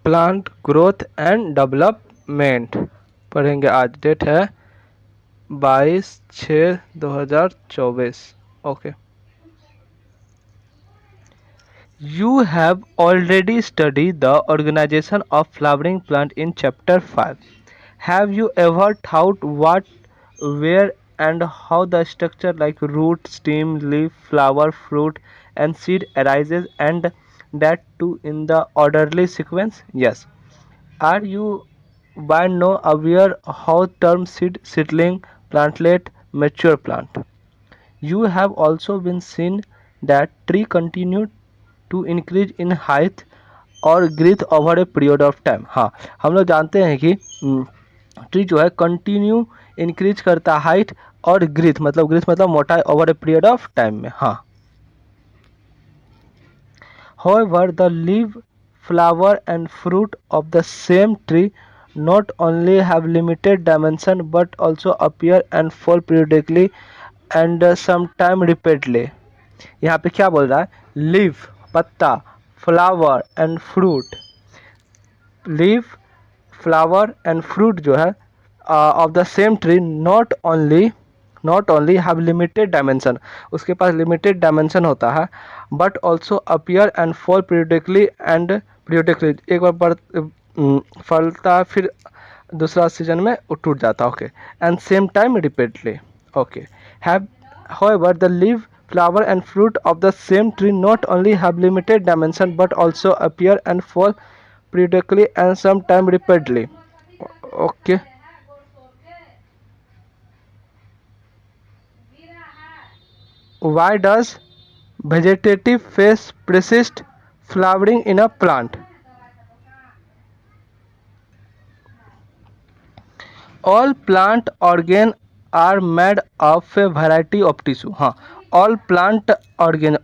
Plant growth and development पढ़ेंगे। आज date है 22/6/2024। Okay, you have already studied the organization of flowering plant in chapter 5. Have you ever thought what, where, and how the structure like root, stem, leaf, flower, fruit, and seed arises, and that too in the orderly sequence? Yes. Are you by now aware how term seed, seedling, plantlet, mature plant? You have also been seen that tree continue to increase in height और growth over a period of time. हाँ, हम लोग जानते हैं कि tree जो है continue increase करता है हाइट और ग्रीथ मतलब मोटाई over a period of time में। हाँ, however the leaf, flower and fruit of the same tree not only have limited dimension but also appear and fall periodically and sometime repeatedly। यहाँ पे क्या बोल रहा है? लीफ पत्ता, flower and fruit, leaf flower and fruit जो है of the same tree not only have limited dimension, उसके पास लिमिटेड डायमेंशन होता है, but also appear and fall periodically एक बार फलता है फिर दूसरा सीजन में वो टूट जाता है। Okay, and same time repeatedly. Okay, have however the leaf, flower and fruit of the same tree not only have limited dimension but also appear and fall periodically and sometimes repeatedly। Okay, why does vegetative phase persist flowering in a plant? All plant organ are made of a variety of tissue। हाँ, all plant organ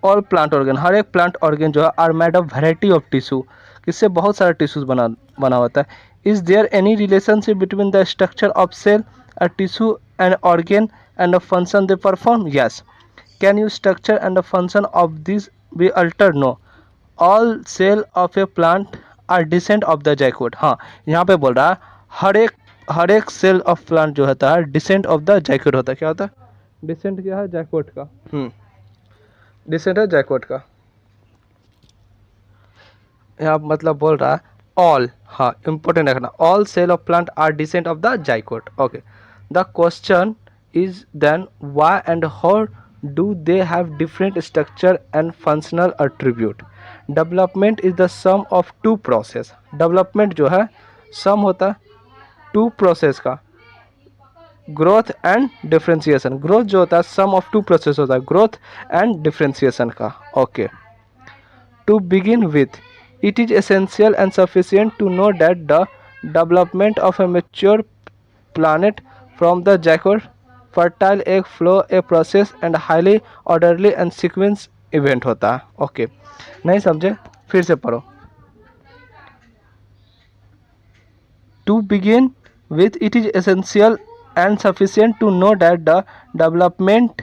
हर एक plant organ जो है are made of variety of tissue, किससे बहुत सारा tissues बना होता है। Is there any relationship between the structure of cell, a tissue and organ and the function they perform? Yes. Can you structure and the function of this be alter? No. All cell of a plant are descent of the zygote. हाँ, यहाँ पे बोल रहा है हर एक cell of plant जो होता है डिसेंट ऑफ द जाइकोट होता है। क्या होता है? डिसेंट क्या है? जाइकोट का। डिसेंट है जाइकोट का। यहाँ मतलब बोल रहा है ऑल, हाँ इंपॉर्टेंट रखना, all cell of plant are descent of the zygote. Okay, the question is then why and how do they have different structure and functional attribute? Development is the sum of two process. Development जो है sum होता है two process का, growth and differentiation. Growth जो होता है सम of two process होता है, ग्रोथ एंड डिफ्रेंसिएशन का। Okay, to begin with, it is essential and sufficient to know that the development of a mature plant from the zygote fertile egg flow a process and highly orderly and sequence event होता है। Okay, नहीं समझे? फिर से पढ़ो। To begin with, it is essential and sufficient to know that the development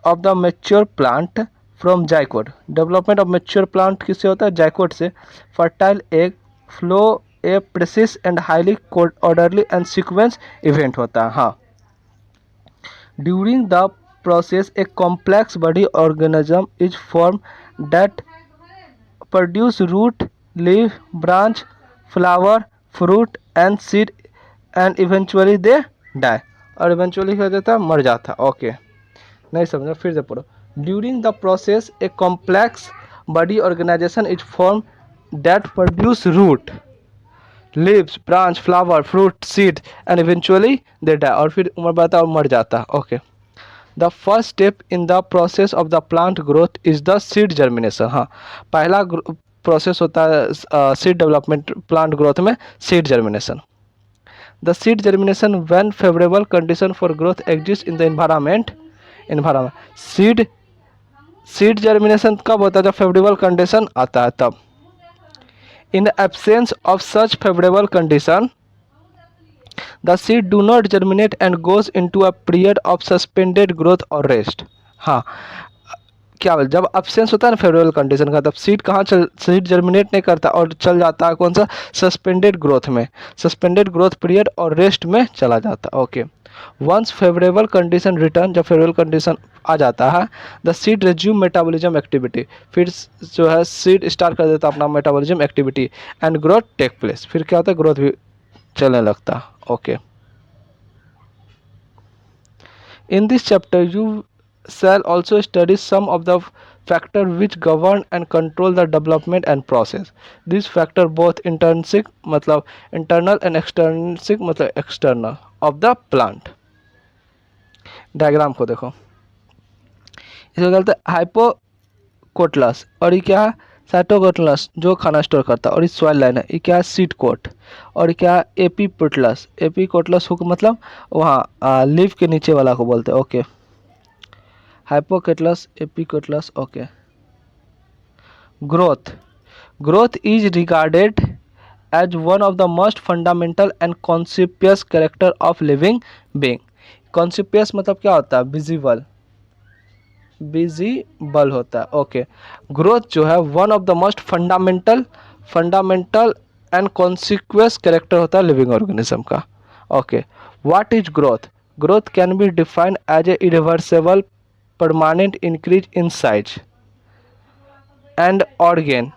of the mature plant from zygote, development of mature plant किससे होता है? जाइकोट से। Fertile egg flow A precious and highly orderly and sequence event होता है। हाँ, during the process a complex body organism is form that produce root, leaf, branch, flower, fruit and seed and eventually they die। और eventually क्या देता है? मर जाता। Okay, नहीं समझा? फिर से पढ़ो। During the process a complex body organisation is form that produce root, leaves, branch, flower, fruit, seed and eventually they die. और फिर उम्र बढ़ता और मर जाता। Okay, the first step in the process of the plant growth is the seed germination. हाँ, पहला process होता है सीड डेवलपमेंट प्लांट ग्रोथ में, seed germination. The seed germination when favourable condition for growth exist in the environment. Seed germination कब होता है? जब favourable condition आता है तब। In absence of such favourable condition the seed do not germinate and goes into a period of suspended growth or rest। हाँ, क्या बोल, जब अब्सेंस होता है ना फेवरेबल कंडीशन का, तब सीड जर्मिनेट नहीं करता और चल जाता है कौन सा, सस्पेंडेड ग्रोथ में, सस्पेंडेड ग्रोथ पीरियड और रेस्ट में चला जाता है। Okay, once favourable condition return, जब फेवरेबल कंडीशन आ जाता है, the seed resume metabolism activity, फिर जो है सीड स्टार्ट कर देता है अपना metabolism activity, and growth take place, फिर क्या होता है, ग्रोथ भी चलने लगता है। Okay, in this chapter you shall also study some of the factors which govern and control the development and process. These factors both intrinsic मतलब internal and extrinsic मतलब external of the plant. Diagram को देखो, इसको कहते हैं हाइपोकोटलस, और ये क्या है, साइटोकोटलस जो खाना स्टोर करता है, और ये सॉइल लाइन है, ये क्या है, सीड कोट, और ये क्या है, एपीकोटलस, एपीकोटलस हुक मतलब वहाँ लीफ के नीचे वाला को बोलते हैं। Okay, hypocotyledonous, epicotyledonous. Okay, growth, growth is regarded as one of the most fundamental and conspicuous character of living being. conspicuous मतलब क्या होता है, विजिबल, विजिबल होता है। ओके, ग्रोथ जो है one of the most fundamental, fundamental and consequence character होता है लिविंग ऑर्गेनिज्म का। Okay, what is growth, growth can be defined as a irreversible permanent increase in size and organ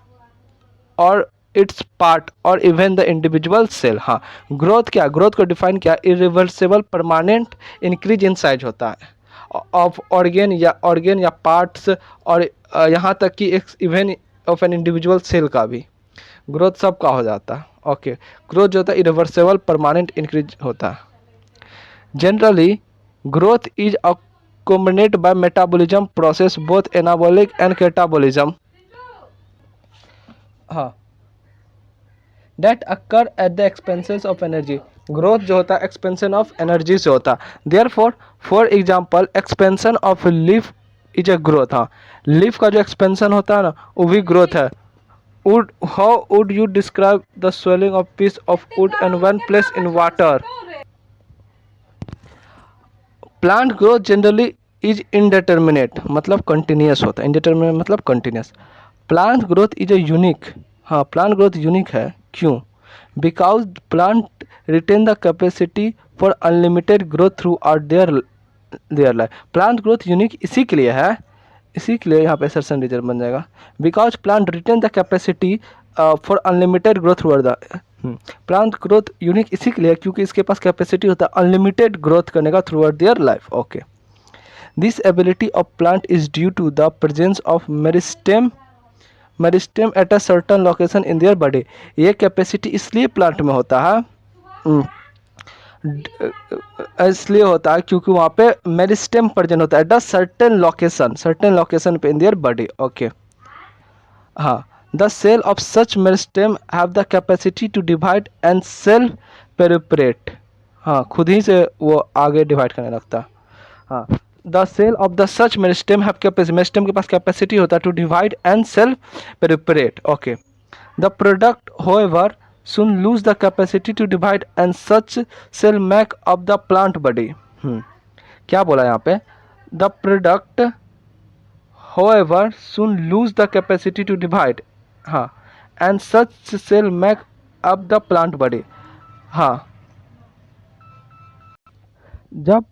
or its part or even the individual cell। हाँ, growth क्या, growth को define किया, irreversible permanent increase in size होता है of organ या parts, और यहाँ तक कि even of an individual cell का भी ग्रोथ सबका हो जाता है। ओके, ग्रोथ जो होता है इरिवर्सिबल परमानेंट इंक्रीज होता है। Generally growth is accompanied by metabolism process both anabolic and catabolism, हाँ, that occur at the expenses of energy। Growth जो होता है एक्सपेंशन ऑफ एनर्जी से होता है। Therefore for example expansion of leaf is a growth. हाँ, leaf का जो एक्सपेंशन होता है ना, वो भी ग्रोथ है। would how would you describe the swelling of piece of wood and when placed in water? Plant growth generally is indeterminate मतलब कंटिन्यूस होता है, इनडिटर्मिनेट मतलब continuous. Plant growth is a unique, हाँ, प्लांट ग्रोथ यूनिक है, क्यों, because plant retain the capacity for unlimited growth throughout their life. Plant growth unique इसी के लिए है, इसी के लिए यहाँ पे सर्सन रीजन बन जाएगा, because plant retain the capacity for unlimited growth through the, plant growth unique इसी के लिए क्योंकि इसके पास कैपेसिटी होता है अनलिमिटेड ग्रोथ करने का throughout their life. Okay, this ability of plant is due to the presence of meristem, meristem at a certain location in their body. ये कैपेसिटी इसलिए प्लांट में होता है, इसलिए होता है क्योंकि वहाँ पे मेरिस्टेम प्रेजेंट होता है at a certain location, certain location पे इन देयर बॉडी। ओके, हाँ, the cell of such meristem have the capacity to divide and self perpetuate. हाँ, खुद ही से वो आगे डिवाइड करने लगता है। हाँ, the cell of the such meristem have capacity, meristem के पास कैपेसिटी होता है to divide and self perpetuate. Okay, the product however soon lose the capacity to divide and such cell make up the plant body। क्या बोला यहाँ पे, the product however soon lose the capacity to divide, हाँ, and such cell make up the plant body। हाँ, जब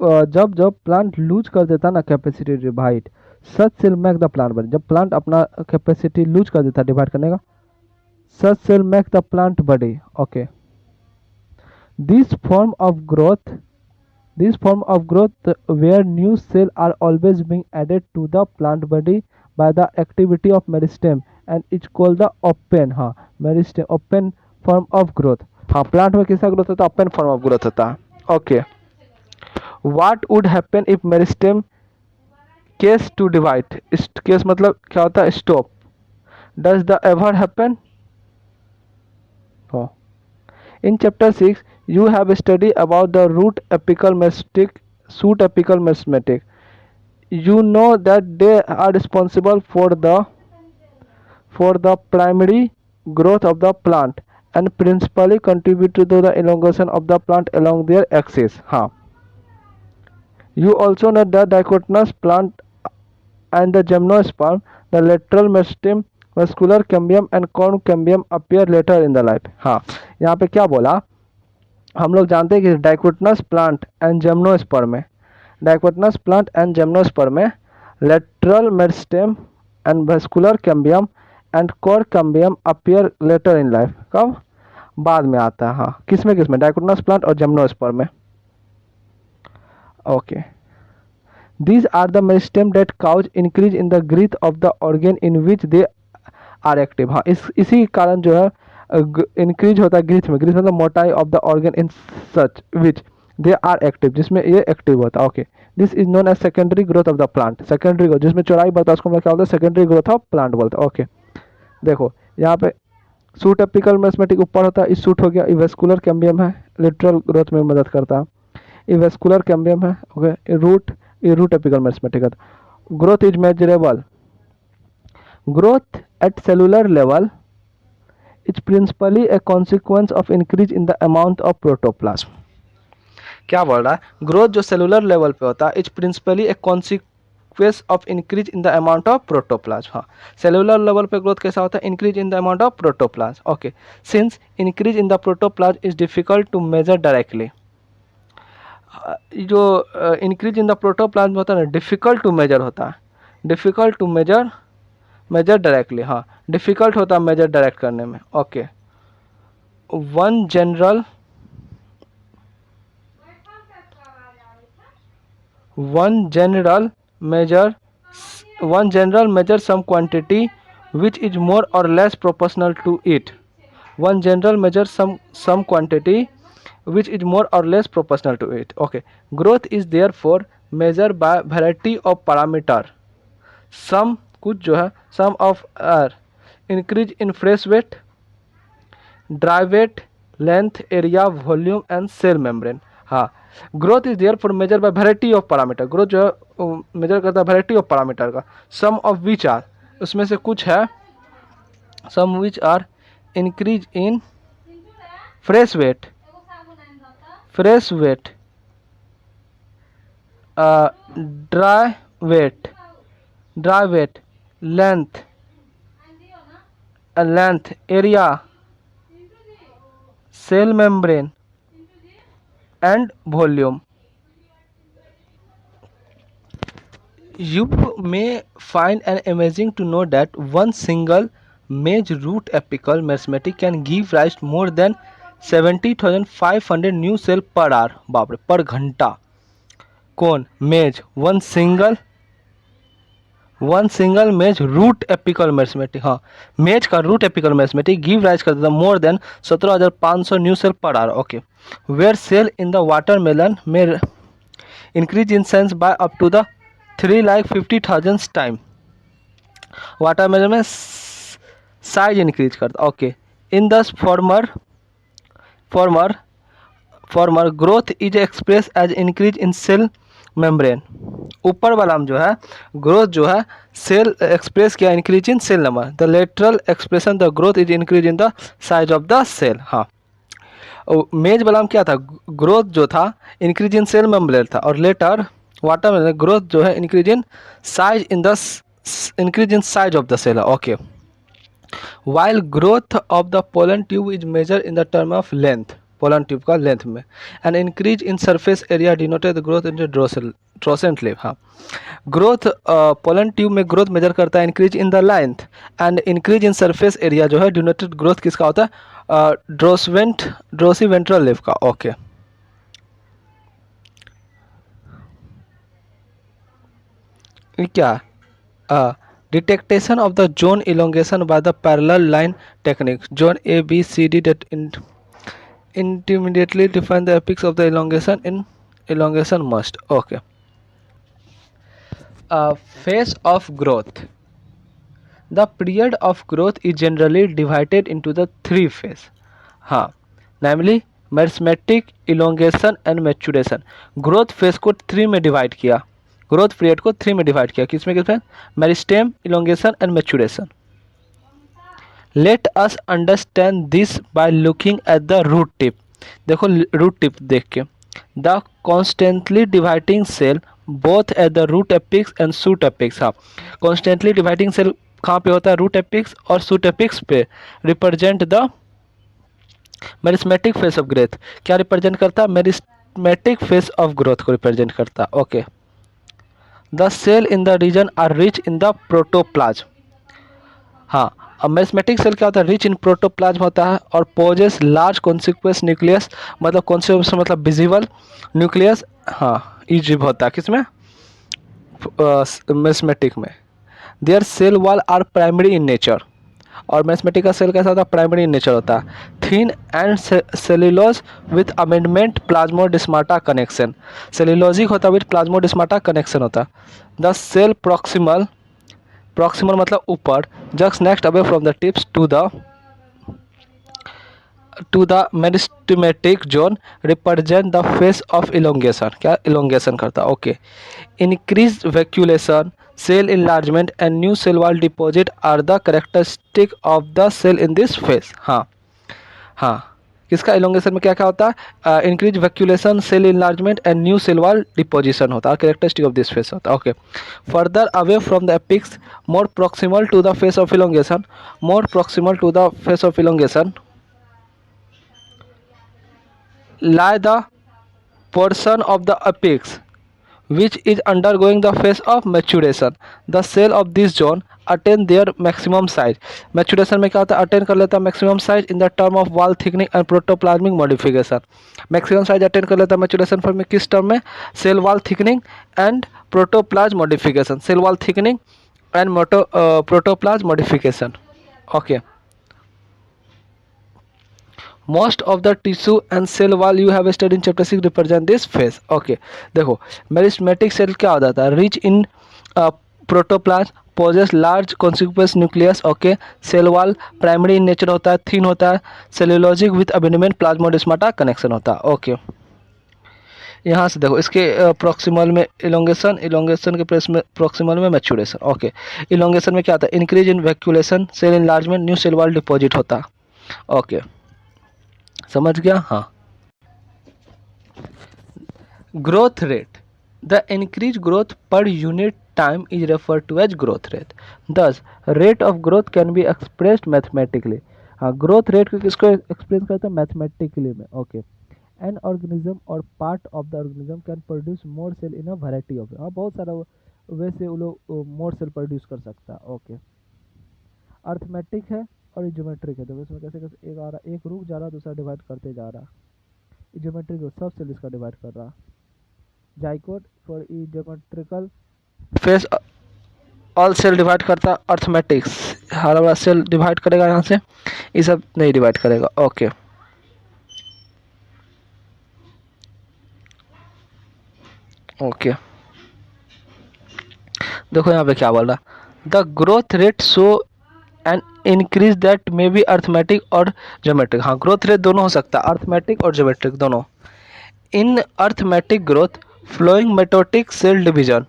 जब जब plant loose कर देता ना capacity divide, such cell make the plant बड़ी, जब प्लांट अपना कैपेसिटी लूज कर देता डिवाइड करने का, सच सेल मेक द प्लांट बड़ी। Okay, this form of growth, this form of growth where new cell are always being added to the plant body by the activity of meristem and it's called the open, हाँ, meristem open form of growth। हाँ, plant में किसका growth होता है, open form of growth होता है। Okay, what would happen if meristem cease to divide, cease मतलब क्या होता है, stop, does the ever happen. In chapter 6 you have studied about the root apical merismatic, shoot apical merismatic। You know that they are responsible for the primary growth of the plant and principally contribute to the elongation of the plant along their axis। हाँ, you also know that dichotomous plant and the gymnosperm, the lateral meristem, vascular cambium and corn cambium appear later in the life. हाँ, यहाँ पे क्या बोला, हम लोग जानते हैं कि डाइकोटिनस प्लांट एंड जिम्नोस्पर्म में, डाइकोटिनस प्लांट एंड जिम्नोस्पर्म में lateral meristem and vascular cambium and cork cambium appear later in life. कब? बाद में आता है. हाँ, किसमें किसमें? डाइकोटिनस प्लांट और जिम्नोस्पर्म में. Okay. These are the meristem that cause increase in the growth of the organ in which they are active. हाँ, इसी कारण जो है इंक्रीज होता है ग्रीथ में. ग्रीथ मतलब मोटाई of the organ in such which they are active, जिसमें ये एक्टिव होता है. Okay. This is known as secondary growth of the plant. Secondary growth जिसमें चौड़ाई बढ़ता है उसको क्या बोलते हैं? सेकेंडरी ग्रोथ ऑफ प्लांट बोलते हैं. ओके. देखो यहाँ पे सूट एपिकल मेरिस्टेम ऊपर होता है, इस सूट हो गया. ये वेस्कुलर कैम्बियम है, लिटरल ग्रोथ में मदद करता है. ये वेस्कुलर कैम्बियम है. ओके. ये root apical meristem. Growth is measurable. Growth at cellular level is principally a consequence of increase in the amount of protoplasm. क्या बोल रहा है? ग्रोथ जो सेलुलर लेवल पे होता है is principally a consequence of increase in the amount of protoplasm. हाँ, cellular level पे ग्रोथ कैसा होता है? Increase in the amount of protoplasm. Okay. Since increase in the protoplasm is difficult to measure directly. जो increase in the protoplasm होता है ना, difficult to measure होता है. Difficult to measure directly. हाँ, डिफिकल्ट होता है मेजर डायरेक्ट करने में. Okay. One general measure some quantity which is more or less proportional to it. One general measure some quantity which is more or less proportional to it. Okay. Growth is therefore measured by variety of parameter. Some कुछ जो है सम of are increase in fresh weight, dry weight, length, area, volume and cell membrane. हाँ, growth is there for measure by variety of parameter. Growth जो है major करता है variety of parameter का. सम of which are, उसमें से कुछ है some which are increase in fresh weight, dry weight, length, area, cell membrane and volume. You may find an amazing to know that one single maize root apical meristem can give rise to more than 70,500 new cell per hour. बाप रे, पर घंटा. कौन? Maize. One single maize root apical meristem. हाँ, maize का root apical meristem give rise कर देता more than 17,500 new cell per hour. Okay. Where cell in the watermelon में increase in size by up to the 3,50,000 time. Watermelon में size increase करता. Okay. In the former growth is express as increase in cell membrane. ऊपर वाला में जो है growth जो है सेल एक्सप्रेस किया increase in cell number. The lateral expression the growth is increase in the size of the cell. हाँ, maize वाला में क्या था? ग्रोथ जो था इंक्रीज इन सेल मेम्ब्रेन था, और लेटर वाटर में ग्रोथ जो है increase in size of the cell. Okay. While growth of the pollen tube is measure in the term of length, pollen tube का लेंथ में, and increase in surface area denoted the growth in dorsiventral leaf. हाँ, growth pollen tube में growth measure करता है increase in the length, and increase in surface area जो है denoted growth किसका होता है? ड्रोसी वेंट्रल लिव का. ओके. क्या? Detection of the zone elongation by the parallel line technique. Zone A, B, C, D that intermediately define the apex of the elongation must. Okay. Phase of growth. The period of growth is generally divided into the three phases. हाँ, namely meristematic, elongation and maturation. Growth phase को 3 में divide किया. Growth period को 3 में divide किया. किसमें? Meristem, elongation and maturation. Let us understand this by looking at the root tip. देखो root tip देख के. The constantly dividing cell both at the root apex and shoot apex. हाँ, constantly dividing cell कहाँ पे होता है? Root apex और shoot apex पे। Represent the meristematic phase of growth. क्या रिप्रेजेंट करता है? मेरिस्मेटिक फेस ऑफ ग्रोथ को रिप्रेजेंट करता है। Okay, the cell in the region are rich in the protoplasm. हाँ, अब मेरिस्मेटिक सेल क्या होता है? रिच इन प्रोटोप्लाज्म होता है और पोजेस लार्ज कॉन्सिक्वेंस न्यूक्लियस, मतलब कॉन्सिक्वेंस मतलब विजिबल न्यूक्लियस। हाँ, ईजिब होता है किसमें? मेरिस्मेटिक में। Their cell wall are primary in nature. और मैथमेटिक का सेल कैसा होता है? प्राइमरी इन नेचर होता है। Thin and cellulose with amendment plasmodesmata connection. Cellulosic होता है विथ प्लाज्मोडिस्माटा कनेक्शन होता है। द सेल प्रॉक्सिमल, प्रॉक्सिमल मतलब ऊपर, just next away from the tips to the meristematic zone, represent the phase of elongation. क्या elongation करता है? Okay, increased vacuolation, cell enlargement and new cell wall deposit are the characteristic of the cell in this phase। हाँ हाँ, किसका elongation में क्या क्या होता है? Increase vacuolation, cell enlargement and new cell wall deposition होता है, कैरेक्टरिस्टिक ऑफ दिस फेस होता है। Okay, further away from the apex, more proximal to the phase of elongation, more proximal to the phase of elongation lie the portion of the apex which is undergoing the phase of maturation। the cell of this zone attain their maximum size। maturation में क्या होता है? attain कर लेता है maximum size in the term of wall thickening and protoplasmic modification। maximum size attain कर लेता है maturation form में किस term में? cell wall thickening and protoplasm modification। cell wall thickening and protoplasm modification। okay, most of the tissue and cell wall you have studied in chapter 6 represent this phase। okay, देखो meristematic cell क्या होता है? Rich in protoplasm, possess large conspicuous nucleus. Okay, cell wall primary in nature होता है, thin होता है, cellulosic with abundant plasmodesmata connection होता है। ओके, यहाँ से देखो इसके प्रॉक्सिमल में इलोंगेशन, इलोंगेशन के प्रेस में प्रॉक्सिमल में मैच्योरेशन। ओके, इलोंगेशन में क्या होता है? Increase in vacuolation, cell enlargement, new cell wall deposit होता है। ओके, समझ गया? हाँ। growth rate, the increased growth per unit time is referred to as growth rate। thus rate of growth can be expressed mathematically। हाँ, growth rate को किसको explain करते हैं? मैथमेटिकली में। ओके, एन ऑर्गेनिज्म और part of the organism can produce more cell in a variety of. हाँ, बहुत सारा वे से वो लोग मोर सेल प्रोड्यूस कर सकता है। ओके, अर्थमेटिक है और ज्योमेट्रिक है। देखो इसमें कैसे कैसे एक आ रहा, एक रुक जा रहा, दूसरा डिवाइड करते जा रहा। ज्योमेट्रिक सब सेल इसका डिवाइड कर रहा। जाइकोट फॉर ई geometrical phase all cell divide करता। अर्थमेटिक्स हर वाला सेल डिवाइड करेगा, यहाँ से ये सब नहीं डिवाइड करेगा। ओके, ओके, देखो यहाँ पे क्या बोल रहा? The growth rate show and increase that may be arithmetic और ज्योमेट्रिक। हाँ, ग्रोथ रेट दोनों हो सकता है, अर्थमेटिक और ज्योमेट्रिक दोनों। In arithmetic growth following mitotic cell division.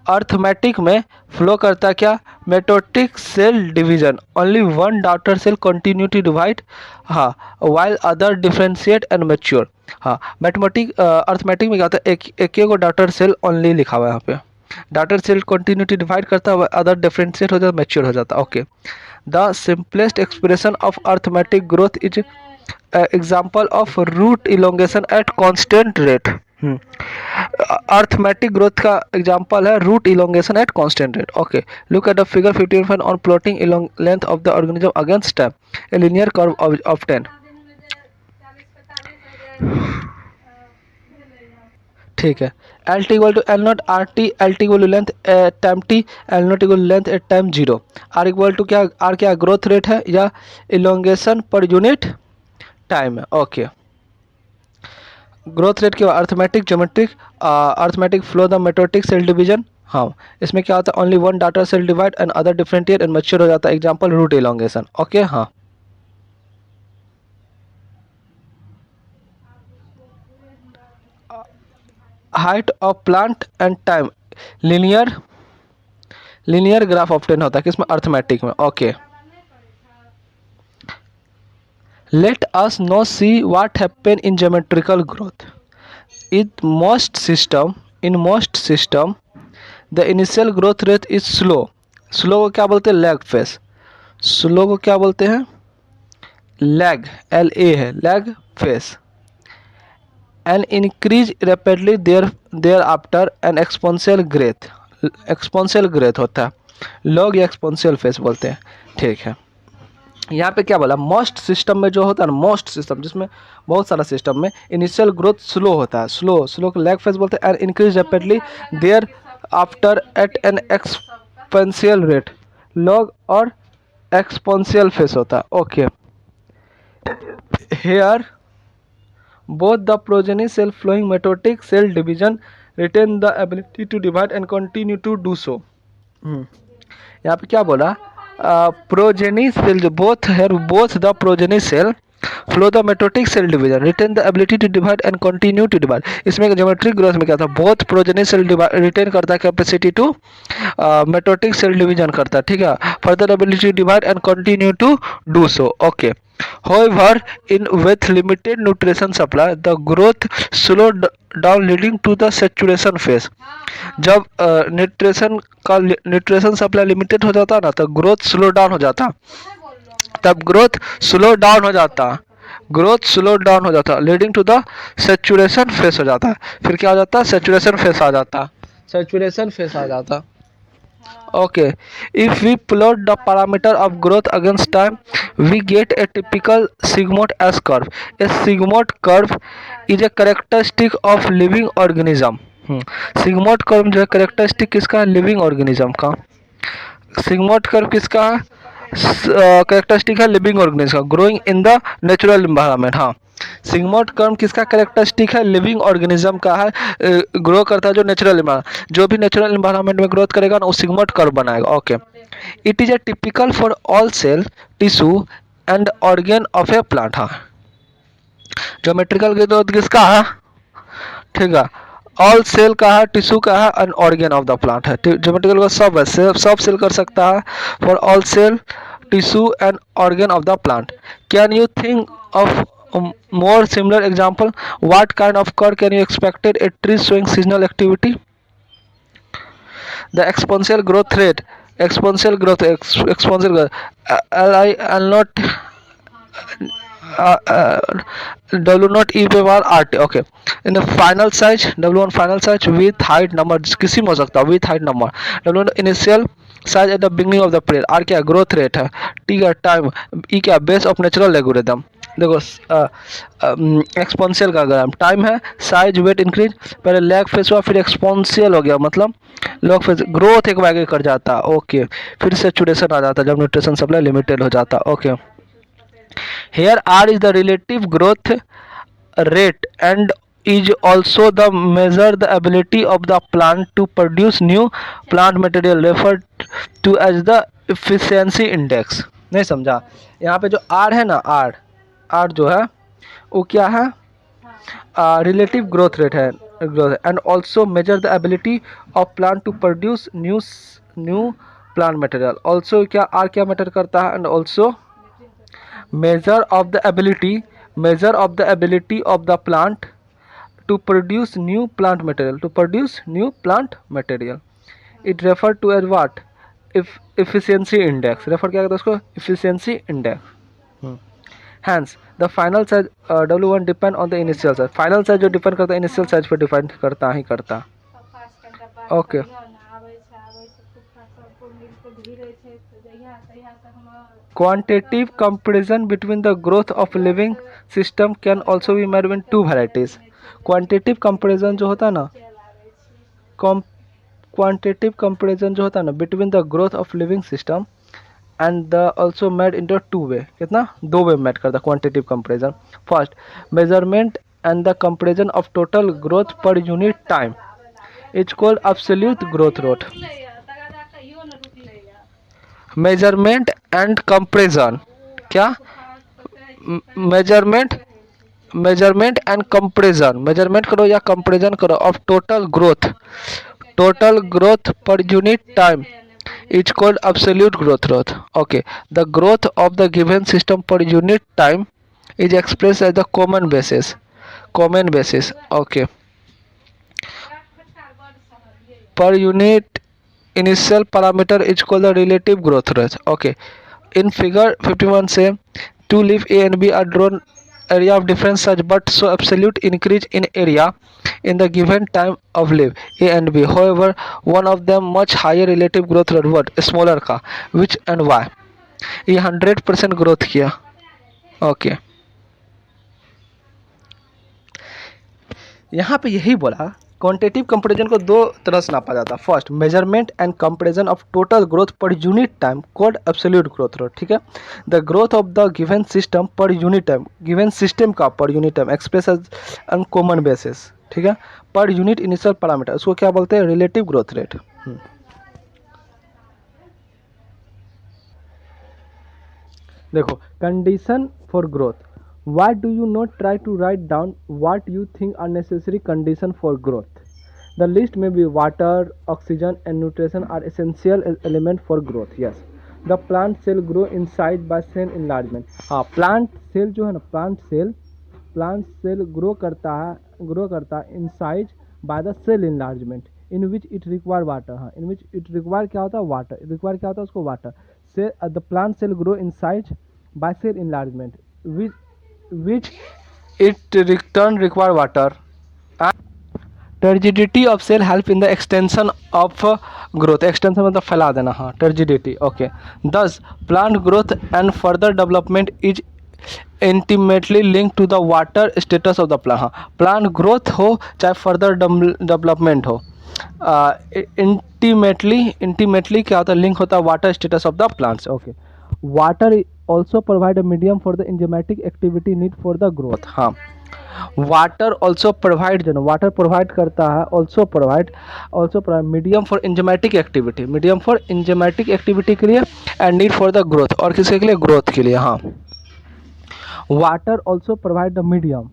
Arithmetic में फ्लो करता क्या? Mitotic cell division, only one daughter cell continue to divide. हाँ, while other differentiate and mature. हाँ, मैथमेटिक अर्थमेटिक में क्या होता है? एक को डॉटर सेल ओनली लिखा हुआ है यहाँ पे। Daughter cell continue to divide करता है, अदर डिफ्रेंशिएट हो जाता है, मैच्योर हो जाता है। Okay, the simplest expression of arithmetic growth is example of root elongation at constant rate. Arithmetic growth का एग्जांपल है root elongation at constant rate. Okay, look at the figure 51 on plotting length of the organism against time, a linear curve of 10। ठीक है, L T equal to L naught R T, L T equal to length time T, L naught equal length at time zero. R equal to क्या? R क्या growth rate है या elongation per unit time है। Okay, growth rate के बाद arithmetic geometric, arithmetic follow the mitotic cell division. हाँ, इसमें क्या होता है? Only one daughter cell divide and other differentiate and mature हो जाता है। Example root elongation. ओके, हाँ। Height of plant and time linear, linear graph obtain होता है किसमें? अर्थमेटिक में। Okay, let us know see what happen in geometrical growth. In most system, in most system the initial growth rate is slow. Slow को क्या बोलते हैं? Lag face. Slow को क्या बोलते हैं? लैग, LA है, lag phase. And increase rapidly thereafter an exponential growth. Exponential growth होता है, लॉग या एक्सपोनेंशियल फेस बोलते हैं। ठीक है, यहाँ पे क्या बोला? मोस्ट सिस्टम में जो होता है ना, मोस्ट सिस्टम जिसमें बहुत सारा सिस्टम में इनिशियल ग्रोथ स्लो होता है, स्लो को लैग फेज बोलते हैं। And increase rapidly thereafter at an exponential rate, log or exponential phase होता है। Okay, here both the progeny cell following mitotic cell division retain the ability to divide and continue to do so। यहाँ पे क्या बोला? Progeny cell both है, both the progeny cell follow the mitotic cell division retain the ability to divide and continue to divide. इसमें geometric growth में क्या था? Both progeny cell retain करता है capacity to mitotic cell division करता है, ठीक है, further ability to divide and continue to do so. Okay, however in with limited nutrition supply the growth slowed down leading to the saturation phase। जब nutrition supply limited हो जाता ना तो growth slow down हो जाता, तब growth slow down हो जाता, ग्रोथ स्लो डाउन हो जाता, leading to the saturation phase हो जाता। फिर क्या हो जाता? सेचुरेशन फेस आ जाता, सेचुरेशन फेस आ जाता। Okay, if we plot the parameter of growth against time, we get a typical sigmoid S curve। A sigmoid curve is a characteristic of living organism। sigmoid curve जो है characteristic किसका है? living organism का। sigmoid curve किसका है? Characteristic है living organism का, growing in the natural environment. हाँ, सिग्मोइड कर्व किसका कैरेक्टरिस्टिक है? लिविंग ऑर्गेनिज्म का है, ग्रो करता है जो नेचुरल इन्वायरमेंट, जो भी नेचुरल इन्वायरमेंट में ग्रोथ करेगा ना वो सिग्मोइड कर्व बनाएगा। Okay, it is a typical for all cell tissue and organ of a plant. हाँ, ज्योमेट्रिकल ग्रोथ किसका है? ठीक है, ऑल सेल का है, टिश्यू का है, and organ of the plant है। ज्योमेट्रिकल ग्रोथ सब है, सब सेल कर सकता है, for all cell tissue and organ of the plant. Can you think of more similar example? What kind of curve can you expected a tree showing seasonal activity? The exponential growth rate, exponential growth, exponential growth, I'll not W not E by RT। okay, in the final size W1 final size with height number किसी में हो सकता है, with height number W1 initial size at the beginning of the period, R क्या growth rate है, T का time, e क्या base of natural algorithm. देखो एक्सपोनेंशियल का ग्राम टाइम है, साइज वेट इंक्रीज, पहले लैग फेस हुआ फिर एक्सपोनेंशियल हो गया, मतलब लॉग फेस ग्रोथ एक आगे कर जाता। ओके, फिर सेचुरेशन आ जाता जब न्यूट्रिशन सप्लाई लिमिटेड हो जाता। Okay, here are is the relative growth rate and is also the measure the ability of the plant to produce new plant material referred to as the efficiency index। नहीं समझा? यहाँ पे जो R है ना, R जो है वो क्या है? रिलेटिव ग्रोथ रेट है, and also measure the ability of plant to produce new plant material. Also क्या R क्या मैटर करता है? And also measure of the ability of the plant to produce new plant material, it referred to as what? If efficiency index, refer क्या करता है उसको? efficiency index। hence the final size W1 depend on the initial size। final size जो depend करता है initial size पे depend करता ही करता। Okay, quantitative comparison between the growth of living system can also be made in two varieties। quantitative comparison जो होता है ना, quantitative comparison जो होता है ना between the growth of living system and the also made into two way। कितना? दो वे मेड करता quantitative comparison। first, measurement and the comparison of total growth per unit time is called absolute growth rate। Measurement and comparison क्या? Measurement and comparison, measurement करो या comparison करो of total growth per unit time is called absolute growth rate. Okay, the growth of the given system per unit time is express as the common basis. Okay, per unit initial parameter is called the relative growth rate. Okay, in figure 51 say two leaf A and B are drawn area of different such but so absolute increase in area in the given time of leaf A and B. However, one of them much higher relative growth rate what smaller का which and why. ये 100% growth किया. Okay, यहाँ पे यही बोला quantitative comparison को दो तरह से नापा जाता है. First, measurement and comparison of total growth per unit time called absolute growth rate. ठीक है, the growth of the given system per unit time, given system का per unit time express as on common basis. ठीक है, per unit initial parameter, उसको क्या बोलते हैं? Relative growth rate. देखो, condition for growth. Why do you not try to write down what you think are necessary condition for growth? The list may be water, oxygen, and nutrition are essential element for growth. Yes, the plant cell grow inside by cell enlargement. हाँ, plant cell जो है ना, plant cell grow करता है inside by the cell enlargement in which it require water. हाँ, in which it require क्या होता है? water. require क्या होता है उसको? water. The plant cell grow inside by cell enlargement which it return require water. Turgidity of cell help in the extension of growth. Extension मतलब फैला देना. हाँ, turgidity. Okay, thus plant growth and further development is intimately link to the water status of the plant. हाँ, plant growth हो चाहे further development हो, intimately क्या होता है? लिंक होता है water status of the plants. Okay, water also provide a medium for the enzymatic activity need for the growth. हाँ, वाटर ऑल्सो प्रोवाइड, जो वाटर प्रोवाइड करता है, also provide medium for enzymatic activity, medium for enzymatic activity के लिए and need for the growth. और किसके लिए? Growth के लिए. हाँ, water also provide the medium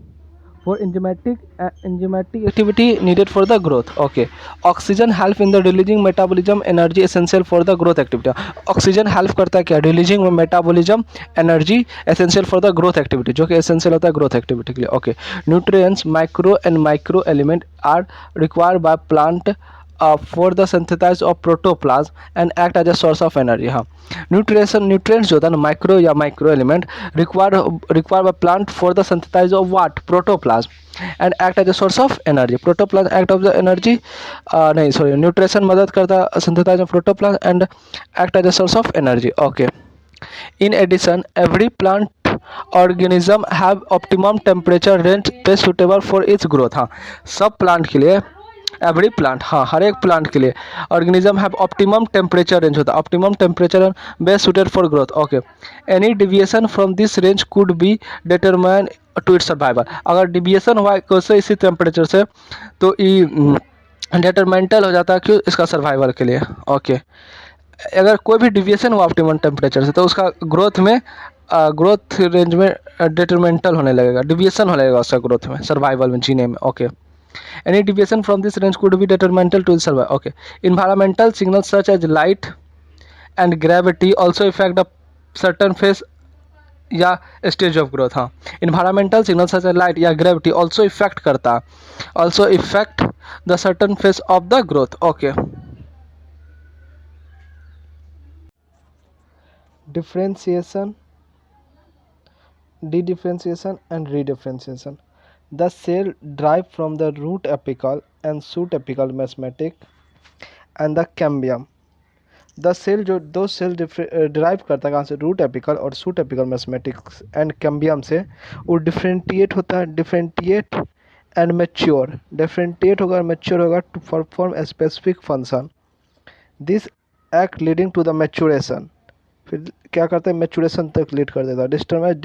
for enzymatic activity needed for the growth. Okay, oxygen help in the releasing metabolism energy essential for the growth activity. Oxygen help करता है क्या? Releasing metabolism energy essential for the growth activity, जो कि essential होता है growth activity के लिए. Okay, nutrients micro element are required by plant for the synthesis of protoplasm and act as a source of energy. हाँ, nutrients जो था ना, माइक्रो या micro element require by plant for the synthesis of what? Protoplasm and act as a source of energy. Protoplasm act of the energy, नहीं sorry, nutrition मदद करता synthesis of protoplasm and act as a source of energy. Okay, in addition every plant organism have optimum temperature range best suitable for its growth. हाँ, सब plant के लिए, every plant, हाँ, हर एक plant के लिए organism have optimum temperature range होता है. Optimum temperature best suited for growth. Okay, any deviation from this range could be determine to its survival. अगर डिविएशन हुआ कैसे इसी टेम्परेचर से, तो ये डिटरमेंटल हो जाता है कि इसका सर्वाइवल के लिए. ओके, अगर कोई भी डिविएशन हुआ ऑप्टिमम टेम्परेचर से, तो उसका ग्रोथ में ग्रोथ रेंज में डिटरमेंटल होने लगेगा, डिविएशन होने लगेगा उसका ग्रोथ में, सर्वाइवल में, जीने में. Okay, any deviation from this range could be detrimental to survival. Okay, environmental signals such as light and gravity also affect a certain phase या स्टेज ऑफ ग्रोथ. हाँ, environmental signal such as light or gravity also affect करता, also affect the certain phase of the growth. Okay, differentiation, differentiation and redifferentiation. The cell derived from the root apical and shoot apical mesmatic and the cambium. The cell जो दो cell derive करता है कहाँ से? Root apical और shoot apical मैस्मेटिक्स and cambium से. वो डिफरेंटिएट होता है, डिफरेंटिएट एंड मैच्योर, डिफरेंटिएट होगा और मैच्योर होगा to perform a specific function. This act leading to the maturation. फिर क्या करता है? मैच्योरेशन तक लीड कर देता है. डिस्टर्माइज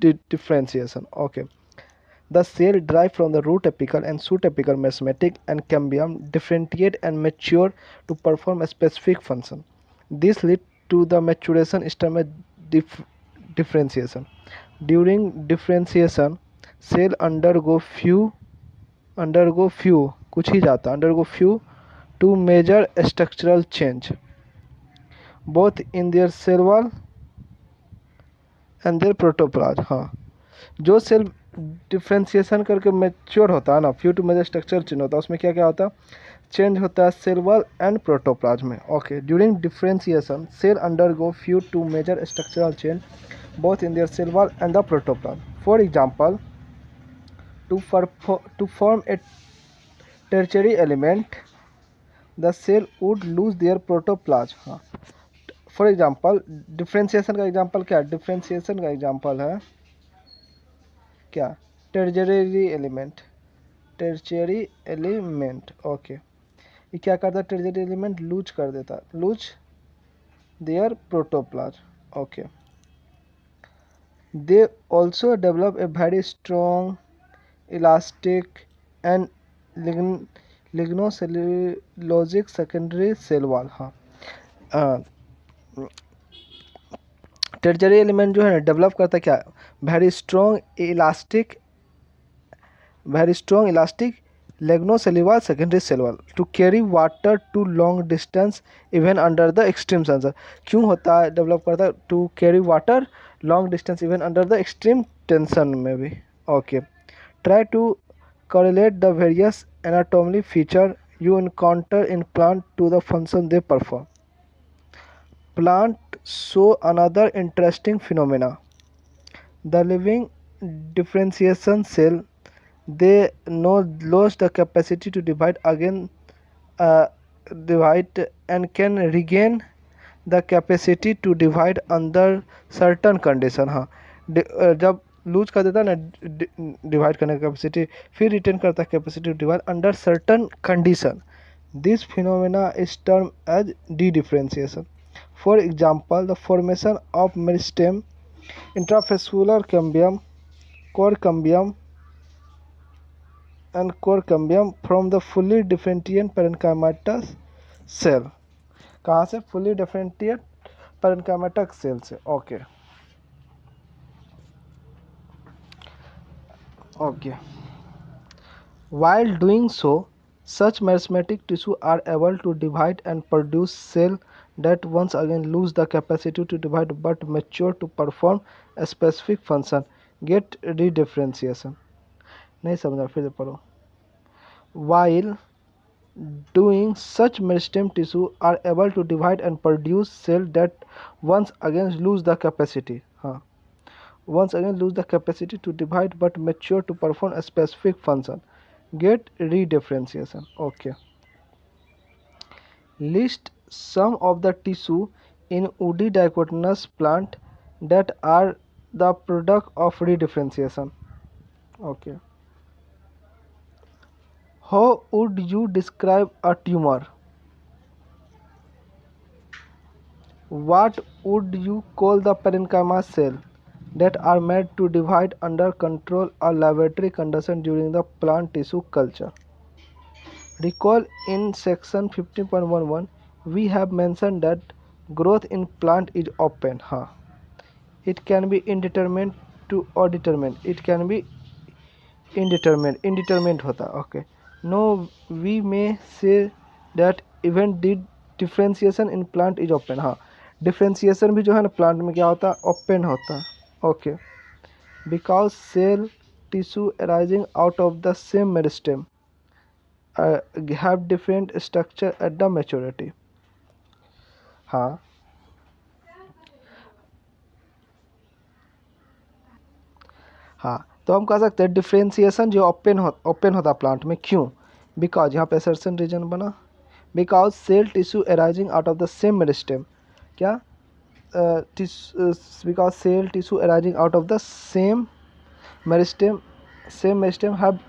differentiation. Okay, the cell derived from the root apical and shoot apical mesmatic and cambium differentiate and mature to perform a specific function. This leads to the maturation stage differentiation. During differentiation, cell undergo few to major structural change both in their cell wall and their protoplasm. हाँ, जो cell differentiation करके mature होता है ना, few to major structure change होता है, उसमें क्या क्या होता है? चेंज होता है सेल वॉल एंड प्रोटोप्लाज्म में। Okay, during differentiation cell undergo few to major structural change both in their cell wall and the protoplasm. For example, to form a tertiary element, the cell would lose their protoplasm. हाँ, for example differentiation का example क्या है? Differentiation का example है क्या? Tertiary element. Tertiary element, okay, ये क्या करता है? टर्शियरी एलिमेंट लूज कर देता, lose their protoplasm. Okay, they also develop a very strong elastic and lignocellulosic secondary cell wall। हाँ, टर्शियरी एलिमेंट जो है ना डेवलप करता क्या? Very strong elastic lignocellulosic secondary cell wall to carry water to long distance even under the extreme tension. क्यों होता है develop करता है? To carry water long distance even under the extreme tension में भी। Okay, try to correlate the various anatomy feature you encounter in plant to the function they perform. Plant show another interesting phenomena. The living differentiation cell, they no lost the capacity to divide and can regain the capacity to divide under certain condition। हाँ, जब loose कर देता है ना divide करने की capacity, फिर retain करता है capacity to divide under certain condition. This phenomena is term as dedifferentiation. For example, the formation of meristem, intrafascicular cambium, cork cambium and core cambium from the fully differentiated parenchymatous cell। कहाँ से? fully differentiated parenchymatous cell से। Okay okay, while doing so such meristematic tissue are able to divide and produce cell that once again lose the capacity to divide but mature to perform a specific function, get redifferentiation। नहीं समझा, फिर से पढ़ो। While doing such meristem tissue are able to divide and produce cells that once again lose the capacity। हाँ, once again lose the capacity to divide but mature to perform a specific function, get redifferentiation। Okay, list some of the tissue in woody dicotyledonous plant that are the product of redifferentiation। Okay, how would you describe a tumor? What would you call the parenchyma cell that are made to divide under control or laboratory condition during the plant tissue culture? Recall in section 15.11 we have mentioned that growth in plant is open। हाँ, it can be indeterminate to or determined, it can be indeterminate होता। okay, no, we may say that even differentiation in plant is open। हाँ, differentiation भी जो है ना plant में क्या होता है? ओपन होता है। Okay, because cell tissue arising out of the same meristem have different structure at the maturity. हाँ हाँ, तो हम कह सकते हैं डिफ्रेंसिएशन जो ओपन होता प्लांट में। क्यों? बिकॉज यहाँ पे सर्सन रीजन बना, because cell tissue arising out of the same meristem, क्या? because cell tissue arising out of the same meristem have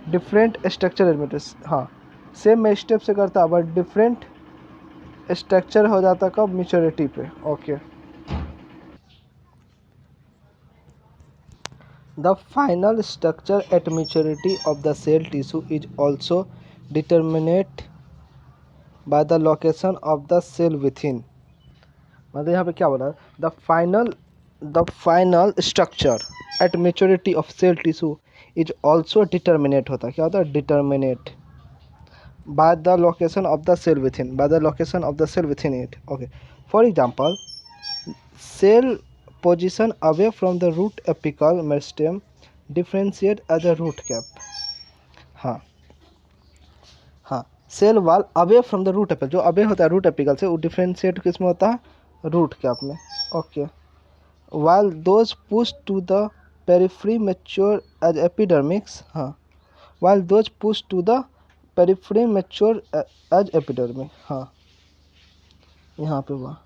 different structure elements। हाँ, सेम मेरिस्टेम से करता है बट डिफरेंट स्ट्रक्चर हो जाता कब? मैच्योरिटी पे। Okay, the final structure at maturity of the cell tissue is also determinate by the location of the cell within. मतलब यहाँ पे क्या बोला? The final structure at maturity of cell tissue is also determinate होता है। क्या होता है? Determinate by the location of the cell within, by the location of the cell within it. Okay, for example, cell position away from the root apical meristem differentiate as a root cap. हाँ हाँ, cell wall away from the root apical, जो away होता है root apical से, वो differentiate किस में होता है, रूट कैप में। Okay, while those pushed to the periphery mature as epidermis, हाँ, while those pushed to the periphery mature as epidermis, हाँ, यहाँ पे हुआ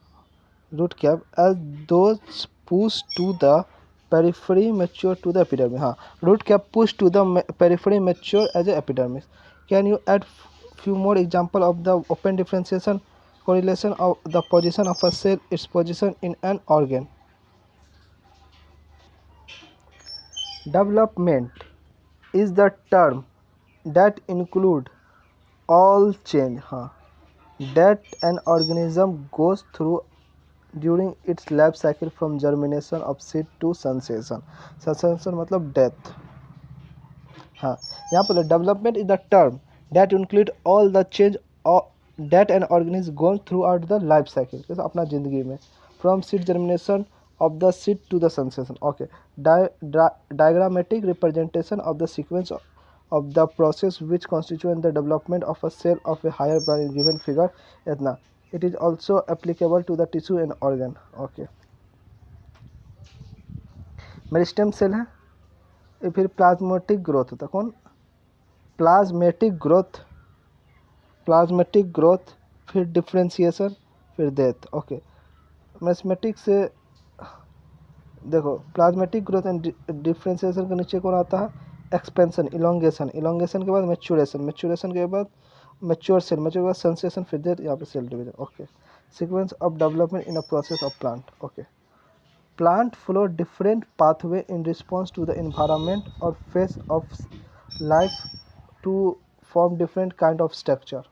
root cap, as those pushed to the periphery mature to the epidermis, हाँ, root cap pushed to the periphery mature as a epidermis. Can you add few more example of the open differentiation correlation of the position of a cell, its position in an organ? Development is the term that include all change, हाँ, that an organism goes through during its life cycle from germination of seed to sensation. Sensation मतलब death, हाँ, यहाँ पर development is the term that include all the change that an organism gone throughout the life cycle, जैसे अपना जिंदगी में, from seed germination of the seed to the sensation. Okay, diagrammatic representation of the sequence of the process which constitute the development of a cell of a higher plant in given figure इतना. It is also applicable to the tissue and organ. Okay, meristem cell है, ये फिर plasmatic growth होता है, कौन, plasmatic growth, plasmatic growth, फिर differentiation, फिर death. Okay, mathematic से देखो, प्लाज्मेटिक ग्रोथ एंड डिफ्रेंशिएशन के नीचे कौन आता है, एक्सपेंशन, इलोंगेशन, इलोंगेशन के बाद मैच्योरेशन, मैच्योरेशन के बाद मैच्योर सेल, मैच्योर के बाद सेंसेशन, फिर डेथ, यहाँ पे cell division. Okay, sequence of development in a process of plant. Okay, plant follow different pathway in response to the environment or phase of life to form different kind of structure.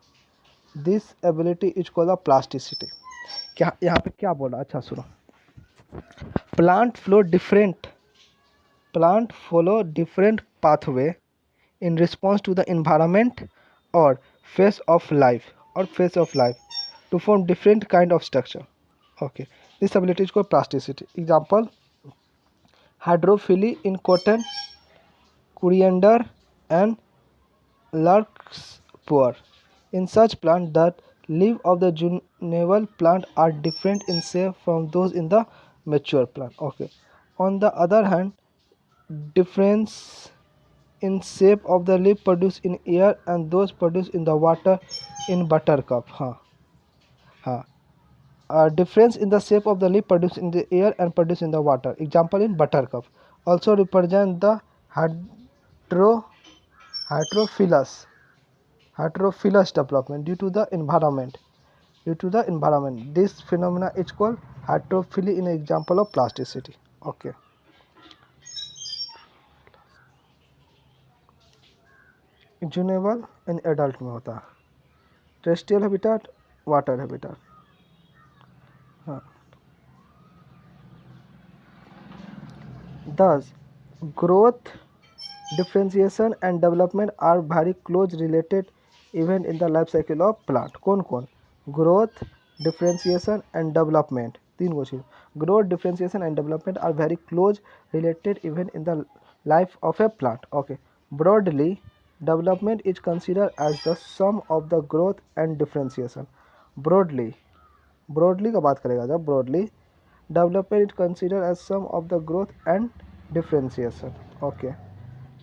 This ability is called a plasticity. क्या यहाँ पे क्या बोला, अच्छा सुनो, plant follow different pathway in response to the environment or phase of life to form different kind of structure. Okay, this ability is called plasticity. Example, hydrophily in cotton, coriander and larkspur. In such plant, the leaves of the juvenile plant are different in shape from those in the mature plant. Okay. On the other hand, difference in shape of the leaf produced in air and those produced in the water in buttercup. हाँ हाँ. Difference in the shape of the leaf produced in the air and produced in the water. Example in buttercup. Also represent the hydro hydrophilus development due to the environment. This phenomena is called hydrophily in example of plasticity. Okay. Juvenile in adult में होता है, terrestrial habitat, water habitat. हाँ, thus growth, differentiation and development are very close related event in the life cycle of plant. कौन कौन, growth, differentiation and development, तीन को चीज, growth, differentiation and development are very close related event in the life of a plant. Okay, broadly development is considered as the sum of the growth and differentiation. broadly का बात करेगा जब, broadly development is considered as sum of the growth and differentiation. Okay,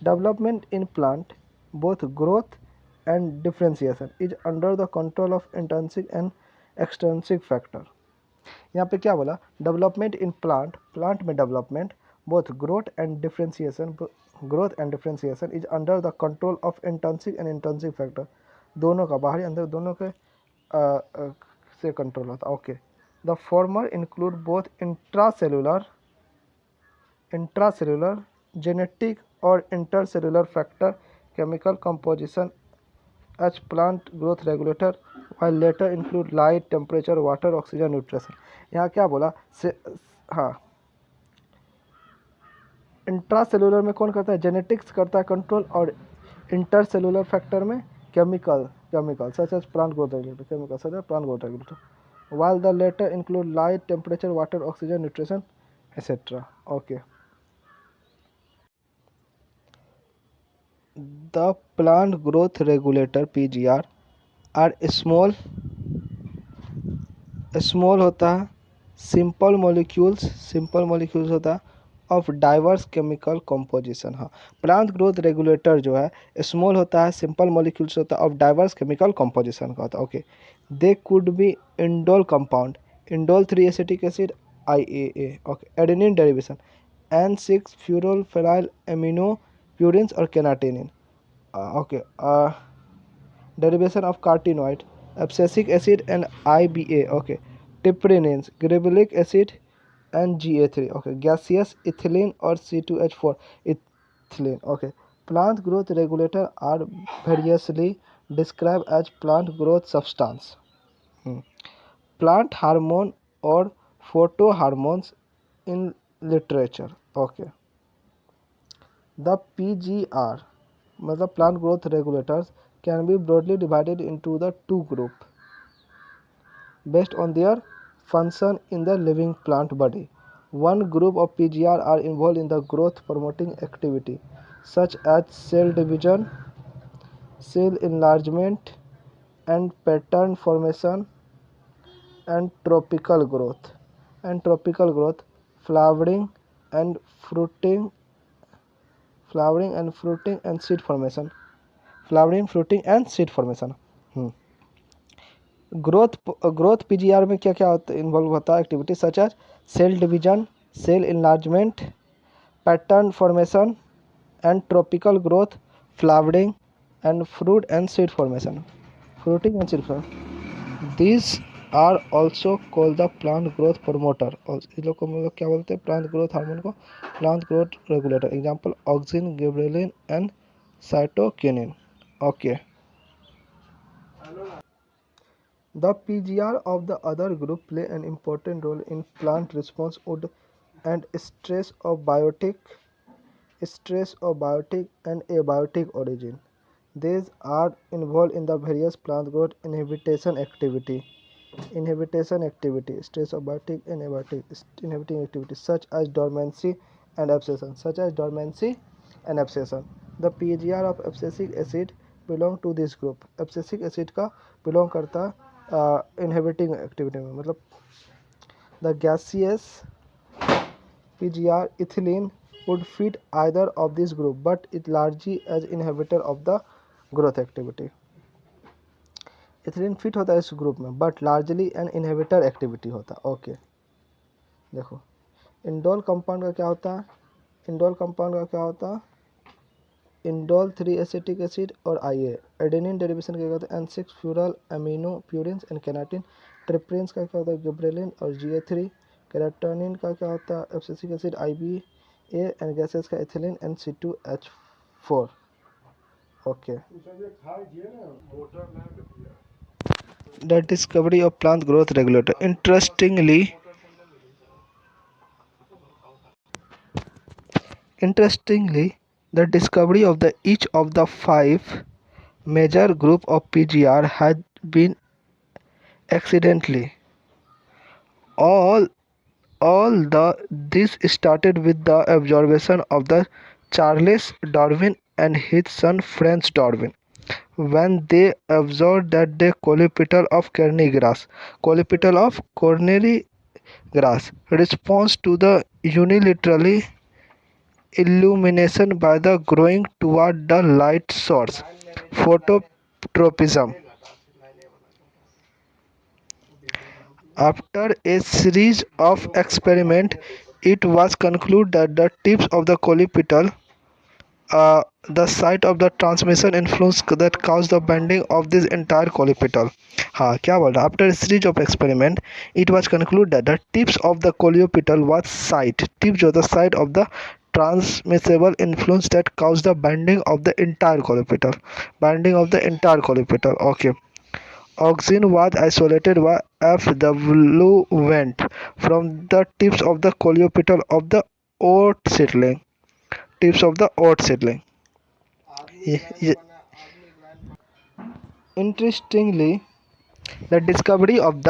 development in plant, both growth and differentiation is under the control of intrinsic and extrinsic factor. यहाँ पे क्या बोला, development in plant में development both growth and differentiation is under the control of intrinsic and intrinsic factor, दोनों का, बाहरी अंदर दोनों के से कंट्रोल होता. Okay, the former include both intracellular genetic और intercellular factor, chemical composition as plant growth regulator, while later include light, temperature, water, oxygen, nutrition. यहाँ क्या बोला से, हाँ, इंट्रासेलुलर में कौन करता है, जेनेटिक्स करता है कंट्रोल, और इंटरसेलुलर फैक्टर में chemical such as plant growth regulator, while the later include light, temperature, water, oxygen, nutrition, etc. Okay. The plant growth regulator, PGR, are small होता है, सिंपल मॉलिक्यूल्स होता है ऑफ डाइवर्स केमिकल कॉम्पोजिशन। हाँ, plant growth regulator जो है small होता है, simple molecules होता है ऑफ डाइवर्स केमिकल कॉम्पोजिशन का होता है। Okay, they could be indole compound, indole 3 acetic acid IAA। Okay, adenine derivation N6 furfuryl phenyl amino purines और kinetin. Okay, derivation of carotenoid, abscisic acid and IBA. Okay, tiprinins, gibberellic acid and GA3. Okay, gaseous ethylene or C2H4 ethylene. Okay, plant growth regulator are variously described as plant growth substance, plant hormone or photohormones in literature. Okay, the PGR, मतलब plant growth regulators, can be broadly divided into the two groups based on their function in the living plant body. One group of PGR are involved in the growth promoting activity such as cell division, cell enlargement, and pattern formation and tropical growth, flowering and fruiting, flowering and seed formation, flowering, fruiting and seed formation. Hmm. Growth PGR में क्या क्या होता involve होता है activity such as cell division, cell enlargement, pattern formation and tropical growth, flowering and fruit and seed formation, fruiting and seed formation. This are also called the plant growth promoter, और इस लोग को हम लोग क्या बोलते हैं, प्लांट ग्रोथ हार्मोन को plant growth regulator. Example auxin, gibberellin and cytokinin. Okay, the PGR of the other group play an important role in plant response would and stress of biotic and abiotic origin. These are involved in the various plant growth stress of biotic and abiotic inhibiting activity such as dormancy and abscission. The PGR of abscisic acid belong to this group. abscisic acid का belong करता inhibiting activity में, मतलब the gaseous PGR ethylene would fit either of this group but it largely as inhibitor of the growth activity. Ethylene fit होता है इस group में but largely an inhibitor activity होता है। ओके, देखो इंडोल कंपाउंड का क्या होता है, इंडोल 3 एसिटिक एसिड और IA। एडेनिन डेरिवेशन क्या होता है N6 furfuryl amino purines and kinetin. Terpenes का क्या होता है गिबरेलिन और GA3। केराटोनिन का क्या होता है abscisic acid IBA and gases का ethylene and C2H4। Okay, the discovery of plant growth regulator. Interestingly, the discovery of each of the five major group of PGR had been accidentally. All this started with the observation of the Charles Darwin and his son Franz Darwin when they observed that the cornery grass responds to the unilaterally illumination by the growing toward the light source, phototropism. After a series of experiments, it was concluded that the tips of the colipetal, the site of the transmission influence that caused the bending of this entire colipetal. हाँ क्या बोल रहा है? After a series of experiment, it was concluded that the tips of the colipetal was tips जो the site of the transmissible influence that caused the bending of the entire colipetal. Okay. Auxin was isolated by effluent from the tips of the colipetal of the oat seedling. Ye- Interestingly, the discovery of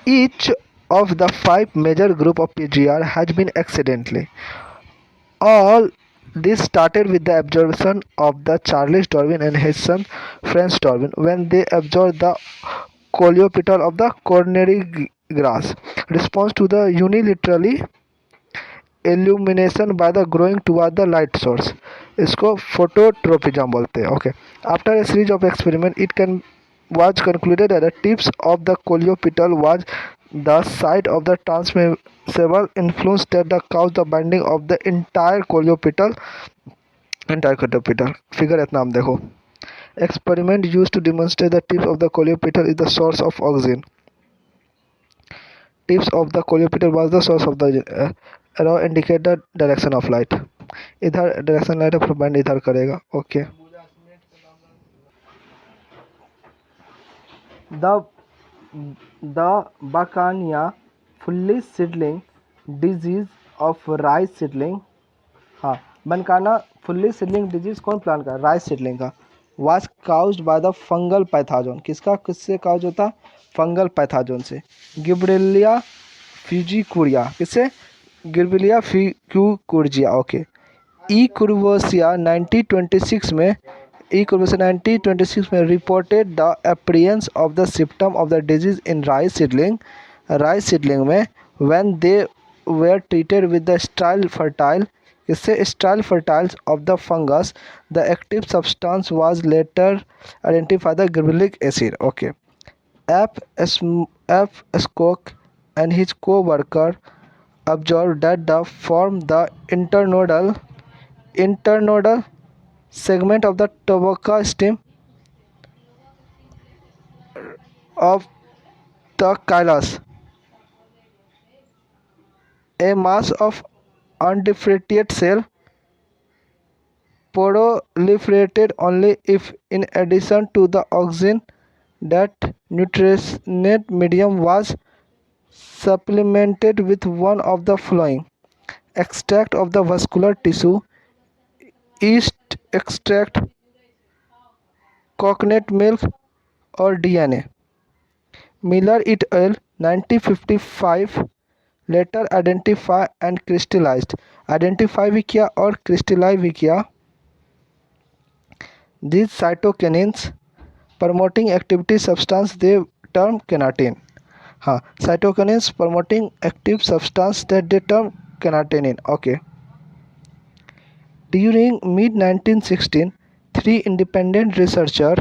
each of the five major group of PGR has been accidentally. All This started with the observation of the Charles Darwin and his son Franz Darwin when they observed the coleopetal of the coronary grass response to the unilaterally illumination by the growing toward the light source. इसको phototropism बोलते हैं. Okay. After a series of experiments, it can was concluded that the tips of the coleopetal was the site of the transmissible influence that caused the binding of the entire coleopetal. Figure इतना हम देखो. Experiment used to demonstrate the tips of the coleopetal is the source of oxygen. Tips of the coleopetal was the source of the arrow indicate the direction of light. इधर direction light of band इधर करेगा. Okay. The the Bacania fully seedling disease of rice seedling. हाँ, बनकाना fully seedling disease कौन plant का? Rice seedling का. Was caused by the fungal pathogen. किससे cause होता? Fungal pathogen से. गिब्रेलिया फ्यूजिकुरिया. किससे? गिब्रेलिया फ्यूजिकुरिया. ओके. ई कुर्वोसिया 1926 में reported the appearance of the symptom of the disease in rice seedling में when they were treated with the sterile fertiles of the fungus. The active substance was later identified the gibberellic acid. Okay. F. Skoke and his co-worker observed that the internodal segment of the tobacco stem of the chylus, a mass of undifferentiated cell, proliferated only if, in addition to the oxygen, that nutrient medium was supplemented with one of the following: extract of the vascular tissue, yeast extract, coconut milk, or DNA. Miller et al. 1955 later identify and crystallized. Identify भी किया और crystallize भी किया. These cytokinins promoting activity substance they term kenatin. हाँ, cytokinins promoting active substance that they term kenatin. Okay. During mid-1916, three independent researchers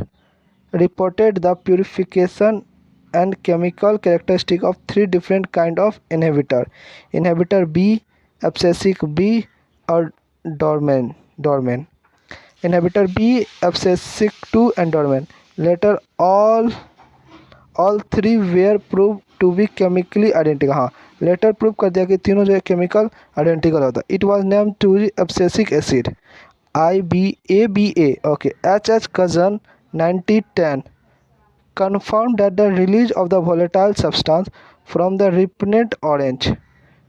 reported the purification and chemical characteristic of three different kind of inhibitor B, abscisic B, or dorman. Inhibitor B, abscisic 2, and dorman. Later all three were proved to be chemically identical. हाँ, letter prove कर दिया कि तीनों जो है chemical identical होता है. It was name to abscisic acid IBABA. Okay. H. Cousin 1910 confirmed that the release of the volatile substance from the ripened orange.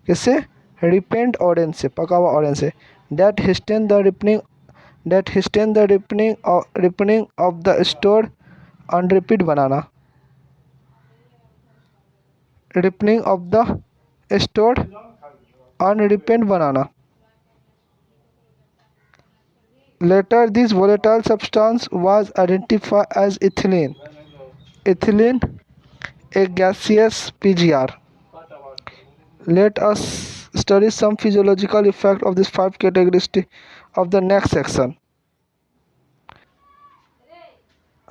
किससे? ripened orange से, पका हुआ ऑरेंज से. that hasten the ripening of the stored unripened banana. Ripening of the stored unripened banana. Later, this volatile substance was identified as ethylene. Ethylene, a gaseous PGR. Let us study some physiological effect of these five characteristics of the next section.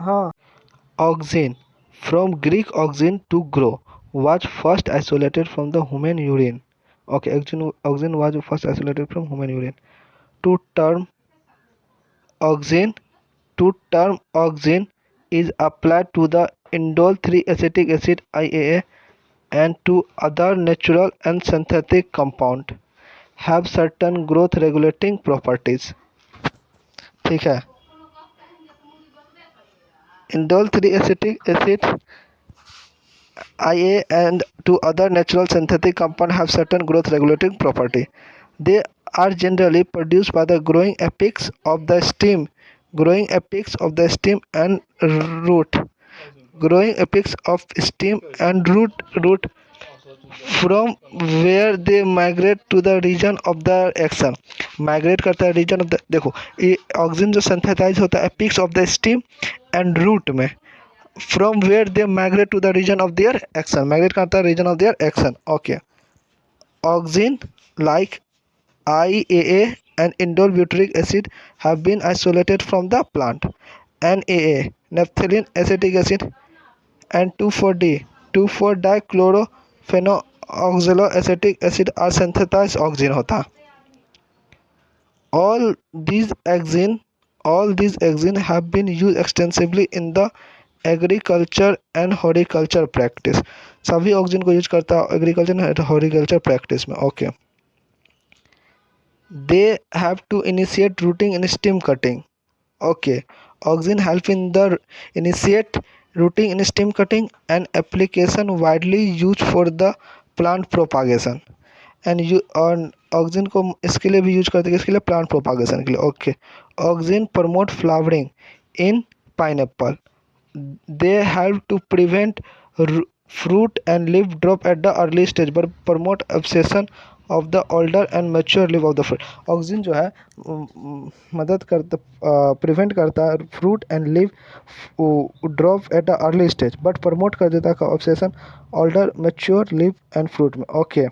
हाँ. Oxygen, from Greek oxygen, to grow, was first isolated from the human urine. Okay, oxygen was first isolated from human urine. To term oxygen is applied to the indole 3-acetic acid IAA and to other natural and synthetic compound have certain growth regulating properties. ठीक है. Indole 3-acetic acid IA and to other natural synthetic compound have certain growth regulating property. They are generally produced by the growing apex of the stem and root. Growing apex of stem and root from where they migrate to the region of the action. Migrate करता है region of the, देखो ये oxygen जो synthesize होता है apices of the stem and root में, from where they migrate to the region of their action, migrate करता है region of their action. Okay. Auxin like IAA and indole butyric acid have been isolated from the plant. NAA, naphthalene acetic acid, and 2,4-D, 2,4-dichlorophenoxyloacetic acid are synthesized oxygen होता. All these axine, all these axine have been used extensively in the agriculture and horticulture practice. सभी auxin को use करता है agriculture and horticulture practice में. Okay. They have to initiate rooting in stem cutting. Okay. Auxin help in the initiate rooting in stem cutting, an application widely used for the plant propagation. And you और oxygen को इसके लिए भी use करते हैं, इसके लिए plant propagation के लिए. Okay. Oxygen promote flowering in pineapple. They help to prevent fruit and leaf drop at the early stage but promote abscission of the older and mature leaf of the fruit. Auxin जो है मदद करता, prevent करता है fruit and leaf drop at the early stage but promote कर देता है abscission older mature leaf and fruit में. Okay.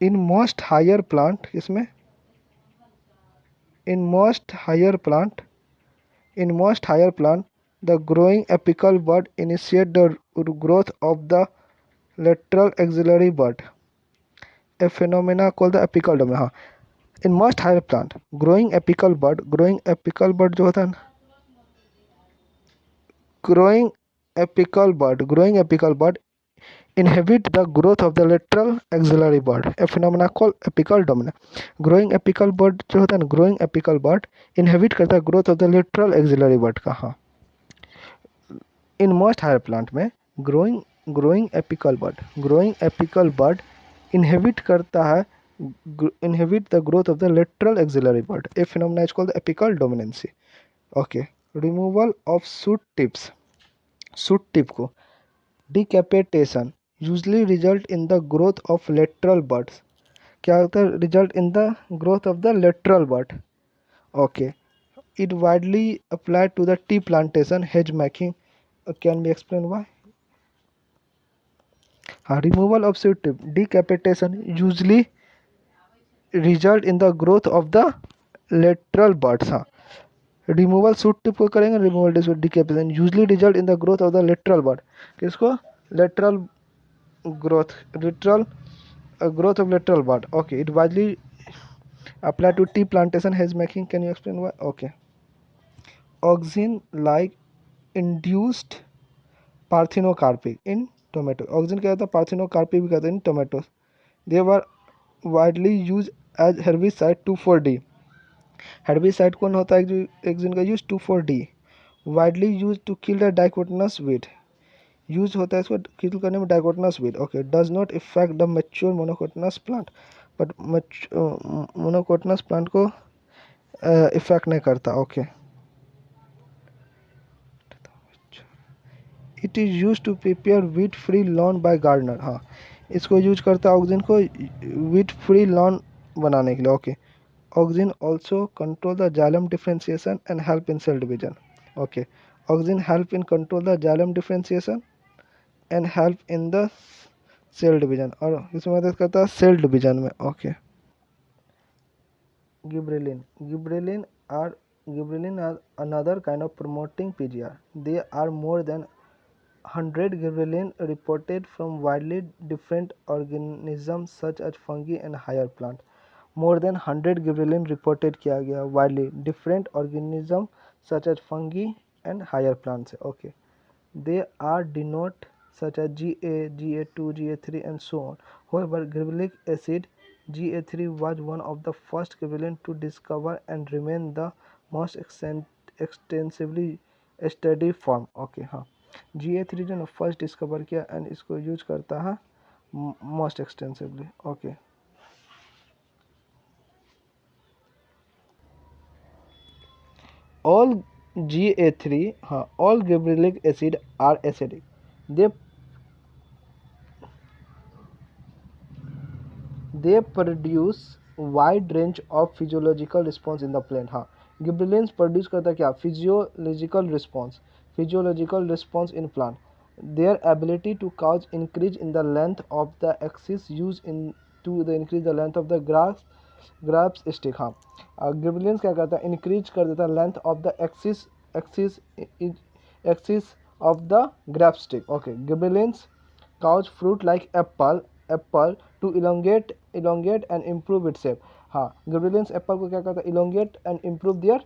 In most higher plant, इसमें in most higher plant, in most higher plant, the growing apical bud initiate the growth of the lateral axillary bud, a phenomena called the apical domain. हाँ. In most higher plant, growing apical bud जो होता है ना, growing apical bud inhibit the growth of the lateral axillary bud, a phenomena called apical dominant. Growing apical bud जो होता है ना, growing apical bud inhibit करता है growth of the lateral axillary bud का. हाँ. इन मोस्ट हायर प्लांट में growing apical bud inhibit करता है, inhibit the growth of the lateral axillary bud, a phenomena is called apical dominance. Okay. Removal of shoot tip को decapitation usually result in the growth of lateral buds. क्या होता है? Result in the growth of the lateral bud. Okay. It widely applied to the tea plantation hedge making. Can we explain why? Removal of seed tip decapitation usually result in the growth of the lateral buds. हाँ. Removal shoot tip को करेंगे, removal decapitation usually result in the growth of the lateral bud. किसको? Lateral growth, lateral growth of lateral bud. Okay. It widely applied to tea plantation hedge making. Can you explain why? Okay. Auxin like induced parthenocarpic in tomato. Auxin क्या होता है? Parthenocarpic भी कहते हैं in tomato. They were widely use as herbicide 2,4-D. Herbicide कौन होता है? जो एक जिनका use 2,4-D. Widely use to kill the dicotyledonous weed. Use होता है इसको किल करने में dicotyledonous weed. Okay. Does not affect the mature monocotyledonous plant. But monocotyledonous plant को इफेक्ट नहीं करता. Okay. It is use to prepare weed free lawn bye gardener. हाँ. इसको यूज करता है ऑक्सीजन को वीट फ्री लॉन बनाने के लिए. Okay. Oxygen also control the xylem differentiation and help in cell division. Okay. Oxygen help in control the xylem differentiation and help in the cell division, और इसमें मदद करता है सेल डिवीजन में. Okay. Gibberellin. Gibberellin are another kind of promoting PGR. They are more than 100 gibberellin reported from widely different organisms such as fungi and higher plant. More than 100 gibberellin reported किया गया widely different organisms such as fungi and higher plants. Okay. They are denote such as Ga, Ga2, Ga3 and so on. However, gibberellic acid Ga3 was one of the first gibberellin to discover and remain the most extensively studied form. Okay. हाँ. Ga3 जो ना first discover किया and इसको use करता है most extensively. Okay. All GA3, all gibberellic acid are acidic. They they produce wide range of physiological response in the plant. हाँ, गिबरेलिन्स produce करता है क्या? Physiological response in plant. Their ability to cause increase in the length of the axis used in to the increase the length of the grapes stick. हाँ, गिबरेलिन्स क्या करता है? Increase कर देता है length of the axis axis of the grape stick. Okay, gibberellins cause fruit like apple to elongate and improve its shape. हाँ, gibberellins Apple को क्या करता है? elongate and improve their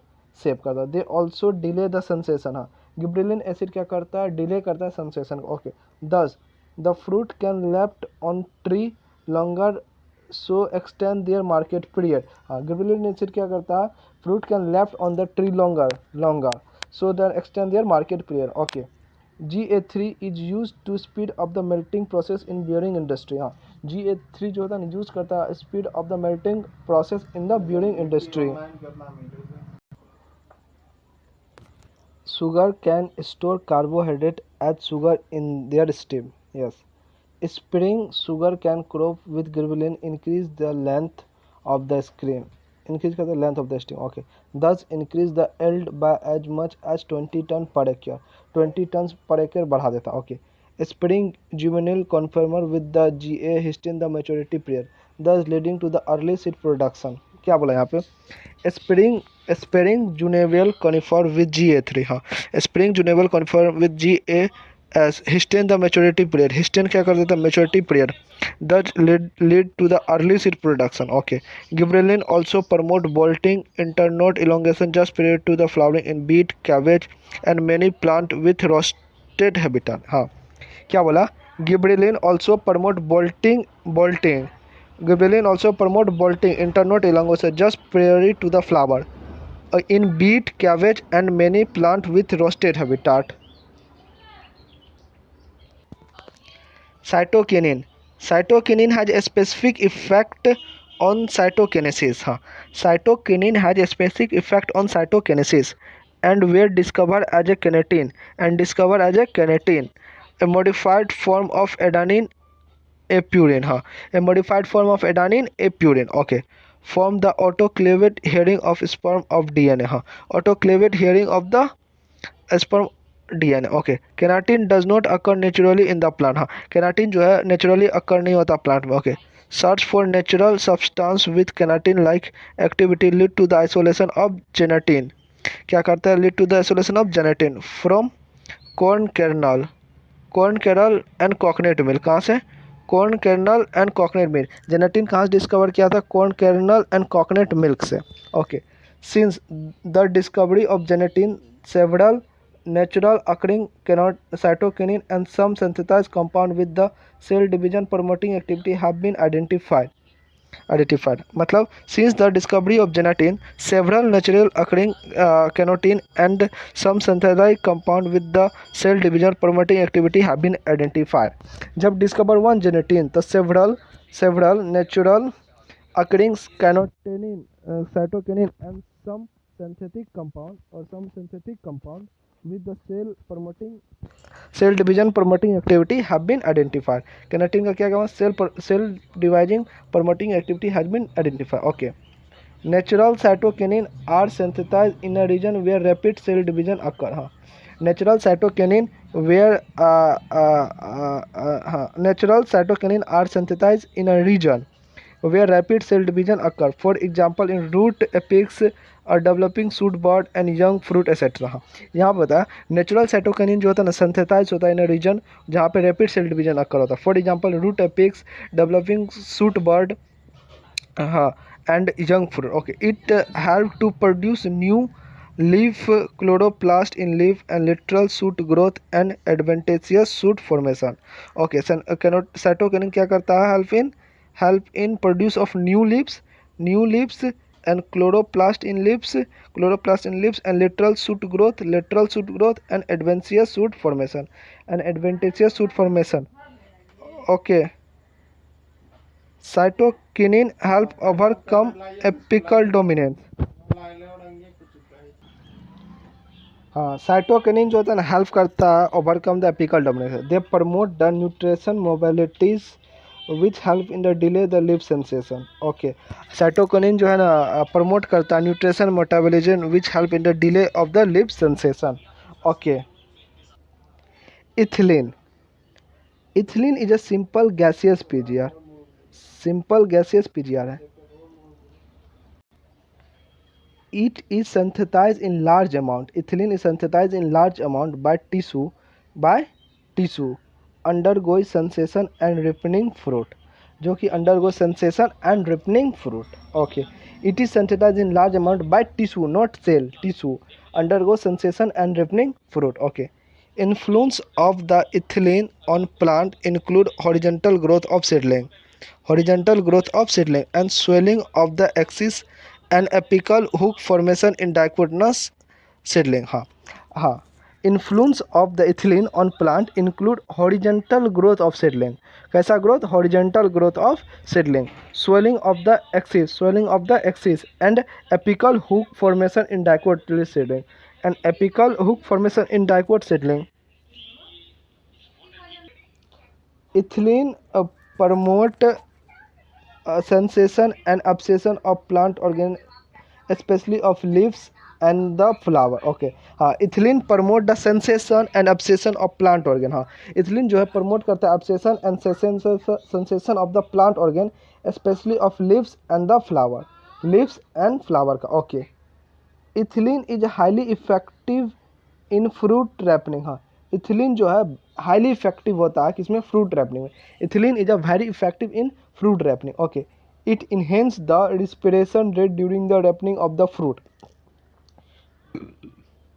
shape करता है. They also delay the sensation. हाँ, gibberellin acid क्या करता है? डिले करता है sensation. Okay, thus the fruit can left on tree longer so extend their market period. हाँ, गिबरेलिन एसिड क्या करता है? Fruit can left on the tree longer so that extend their market period. Okay, GA3 is used to speed up the melting process in bearing industry. हाँ, GA3 जो होता है use करता है speed of the melting process in the bearing industry. Sugar can store carbohydrate as sugar in their stem. Yes, spreading sugar can crop with gibberellin increase the length of the screen. Increase the length of the stem. Okay, thus increase the yield by as much as 20 ton per acre. 20 tons per acre बढ़ा देता. Okay, spreading juvenile conformer with the GA histine the maturity period, thus leading to the early seed production. क्या बोला यहाँ पे? Spring spring juvenile conifer with GA3. हाँ, spring juvenile conifer with GA S hasten the maturity period. Hasten क्या कर देता है? Maturity period. That lead to the early seed production. Okay, gibberellin also promote bolting internode elongation just period to the flowering in beet cabbage and many plant with rosette habitat. हाँ, क्या बोला? Gibberellin also promote bolting Gibberellin also promote bolting internode elongation just prior to the flower in beet, cabbage, and many plant with roasted habitat. Cytokinin. Cytokinin has a specific effect on cytokinesis. हाँ, cytokinin has a specific effect on cytokinesis and were discovered as a kinetin, a modified form of adenine apurine. हाँ, a modified form of adenine apurine. Okay, from the autoclaved hearing of sperm of DNA. हाँ, autoclaved hearing of the sperm DNA. Okay, keratin does not occur naturally in the plant. हाँ, keratin जो है naturally occur नहीं होता plant में. Okay, search for natural substance with keratin like activity lead to the isolation of zeatin. क्या करता है? Lead to the isolation of zeatin from corn kernel and coconut milk. कहाँ से? Corn kernel and coconut milk. Zeatin कहाँ से discover किया था? Corn kernel and coconut milk से. Okay, since the discovery of zeatin several natural occurring cytokinin and some synthesized compound with the cell division promoting activity have been identified. मतलब since the discovery of genetin several natural occurring kenotin and some synthesized compound with the cell division promoting activity have been identified. जब discover one genetin तो several natural occurring kenotin cytokinin and some synthetic compound with the cell division promoting activity have been identified. Keratin का क्या कहना? cell dividing promoting activity has been identified. Okay, natural cytokinin are synthesized in a region where rapid cell division occur. हाँ, natural cytokinin natural cytokinin are synthesized in a region where rapid cell division occur. For example, in root apex, a developing shoot bud and young fruit etc. हाँ, यहाँ पर बताया natural cytokinin जो होता है ना synthesise होता है इन रीजन जहाँ पे रैपिड सेल डिवीजन अकर होता है. For example root apex, developing shoot bud, हाँ, and young fruit. Okay, it help to produce new leaf chloroplast in leaf and lateral shoot growth and adventitious shoot formation. Okay, cytokinin क्या करता है? help in produce of new leaves and chloroplast in leaves and lateral shoot growth and adventitious shoot formation. Okay, cytokinin help overcome apical dominance. हाँ, cytokinin जो होता है ना help करता है overcome the apical domination, they promote the nutrition mobilities which help in the delay the live sensation. Okay, cytokinin जो है ना प्रमोट करता है nutrition metabolism which help in the delay of the live sensation. Okay, ethylene, ethylene is a simple gaseous PGR, simple gaseous PGR है। It is synthesized in large amount. Ethylene is synthesized in large amount by tissue undergoes sensation and ripening fruit, जो कि undergoes sensation and ripening fruit. Okay, it is synthesized in large amount by tissue, not cell, tissue undergoes sensation and ripening fruit. Okay, influence of the ethylene on plant include horizontal growth of seedling and swelling of the axis and apical hook formation in dichotomous seedling। हाँ हाँ, influence of the ethylene on plant include horizontal growth of seedling, कैसा growth, horizontal growth of seedling, swelling of the axis and apical hook formation in dicot seedling, and apical hook formation in dicot seedling। Ethylene promote sensation and abscission of plant organ, especially of leaves and the flower। Okay, हाँ, ethylene promote the senescence and abscission of plant organ. हाँ, ethylene जो है promote करता है abscission and senescence of the plant organ, specially of leaves and flower का। Okay, ethylene is highly effective in fruit ripening. हाँ, ethylene जो है highly effective होता है किसमें, फ्रूट रैपनिंग में। Ethylene is a very effective in fruit ripening. Okay, it enhance the respiration rate during the ripening of the fruit.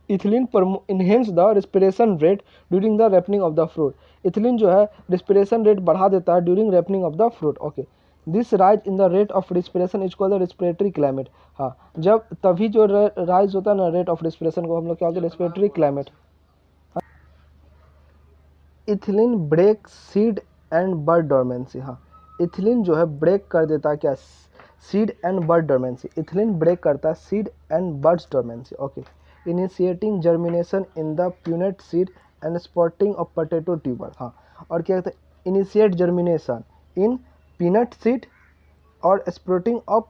Ethylene enhance the respiration rate during the ripening of the fruit. Ethylene जो है respiration rate बढ़ा देता है during ripening of the fruit. Okay, this rise in the rate of respiration is called the respiratory climate. हाँ, जब तभी जो rise होता है ना रेट ऑफ रिस्पिरेशन को हम लोग क्या बोलते हैं, respiratory climate. Ethylene break seed and bud dormancy. हाँ, इथिलीन जो है ब्रेक कर देता है क्या, seed and bud dormancy. Ethylene break करता है seed and buds dormancy. Okay, initiating germination in the peanut seed and sprouting of potato tuber. हाँ, और क्या कहते हैं, initiate germination in peanut seed और sprouting of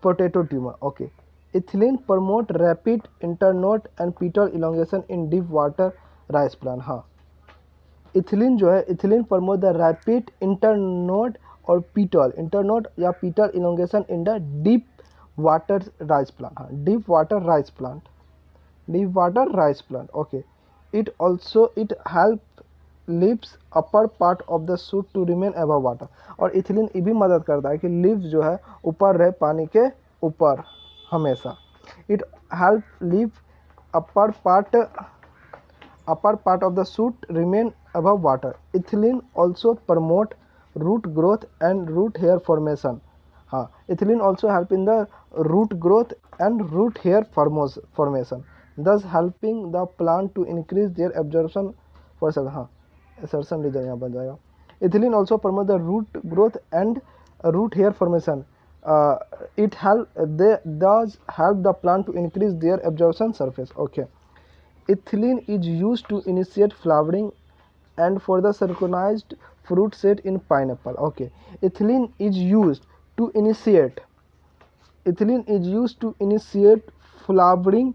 potato tuber. Okay, ethylene promote rapid internode and petiole elongation in deep water rice plant. हाँ, ethylene जो है, ethylene promote the rapid internode और इंटरनोड या petiole elongation in the deep water rice plant. हाँ, deep water rice plant. Okay, it help leaves upper part of the shoot to remain above water. और इथिलीन ये भी मदद करता है कि लीव्स जो है ऊपर रहे, पानी के ऊपर हमेशा। It help leave upper part of the shoot remain above water. Ethylene also promote root growth and root hair formation. हाँ, ethylene also help in the root growth and root hair formation, thus helping the plant to increase their absorption for सब। हाँ, assertion reason यहाँ बन जाएगा। Ethylene also promote the root growth and root hair formation. It does help the plant to increase their absorption surface. Okay. Ethylene is used to initiate flowering and for the synchronized fruit set in pineapple. Okay, ethylene is used to initiate flowering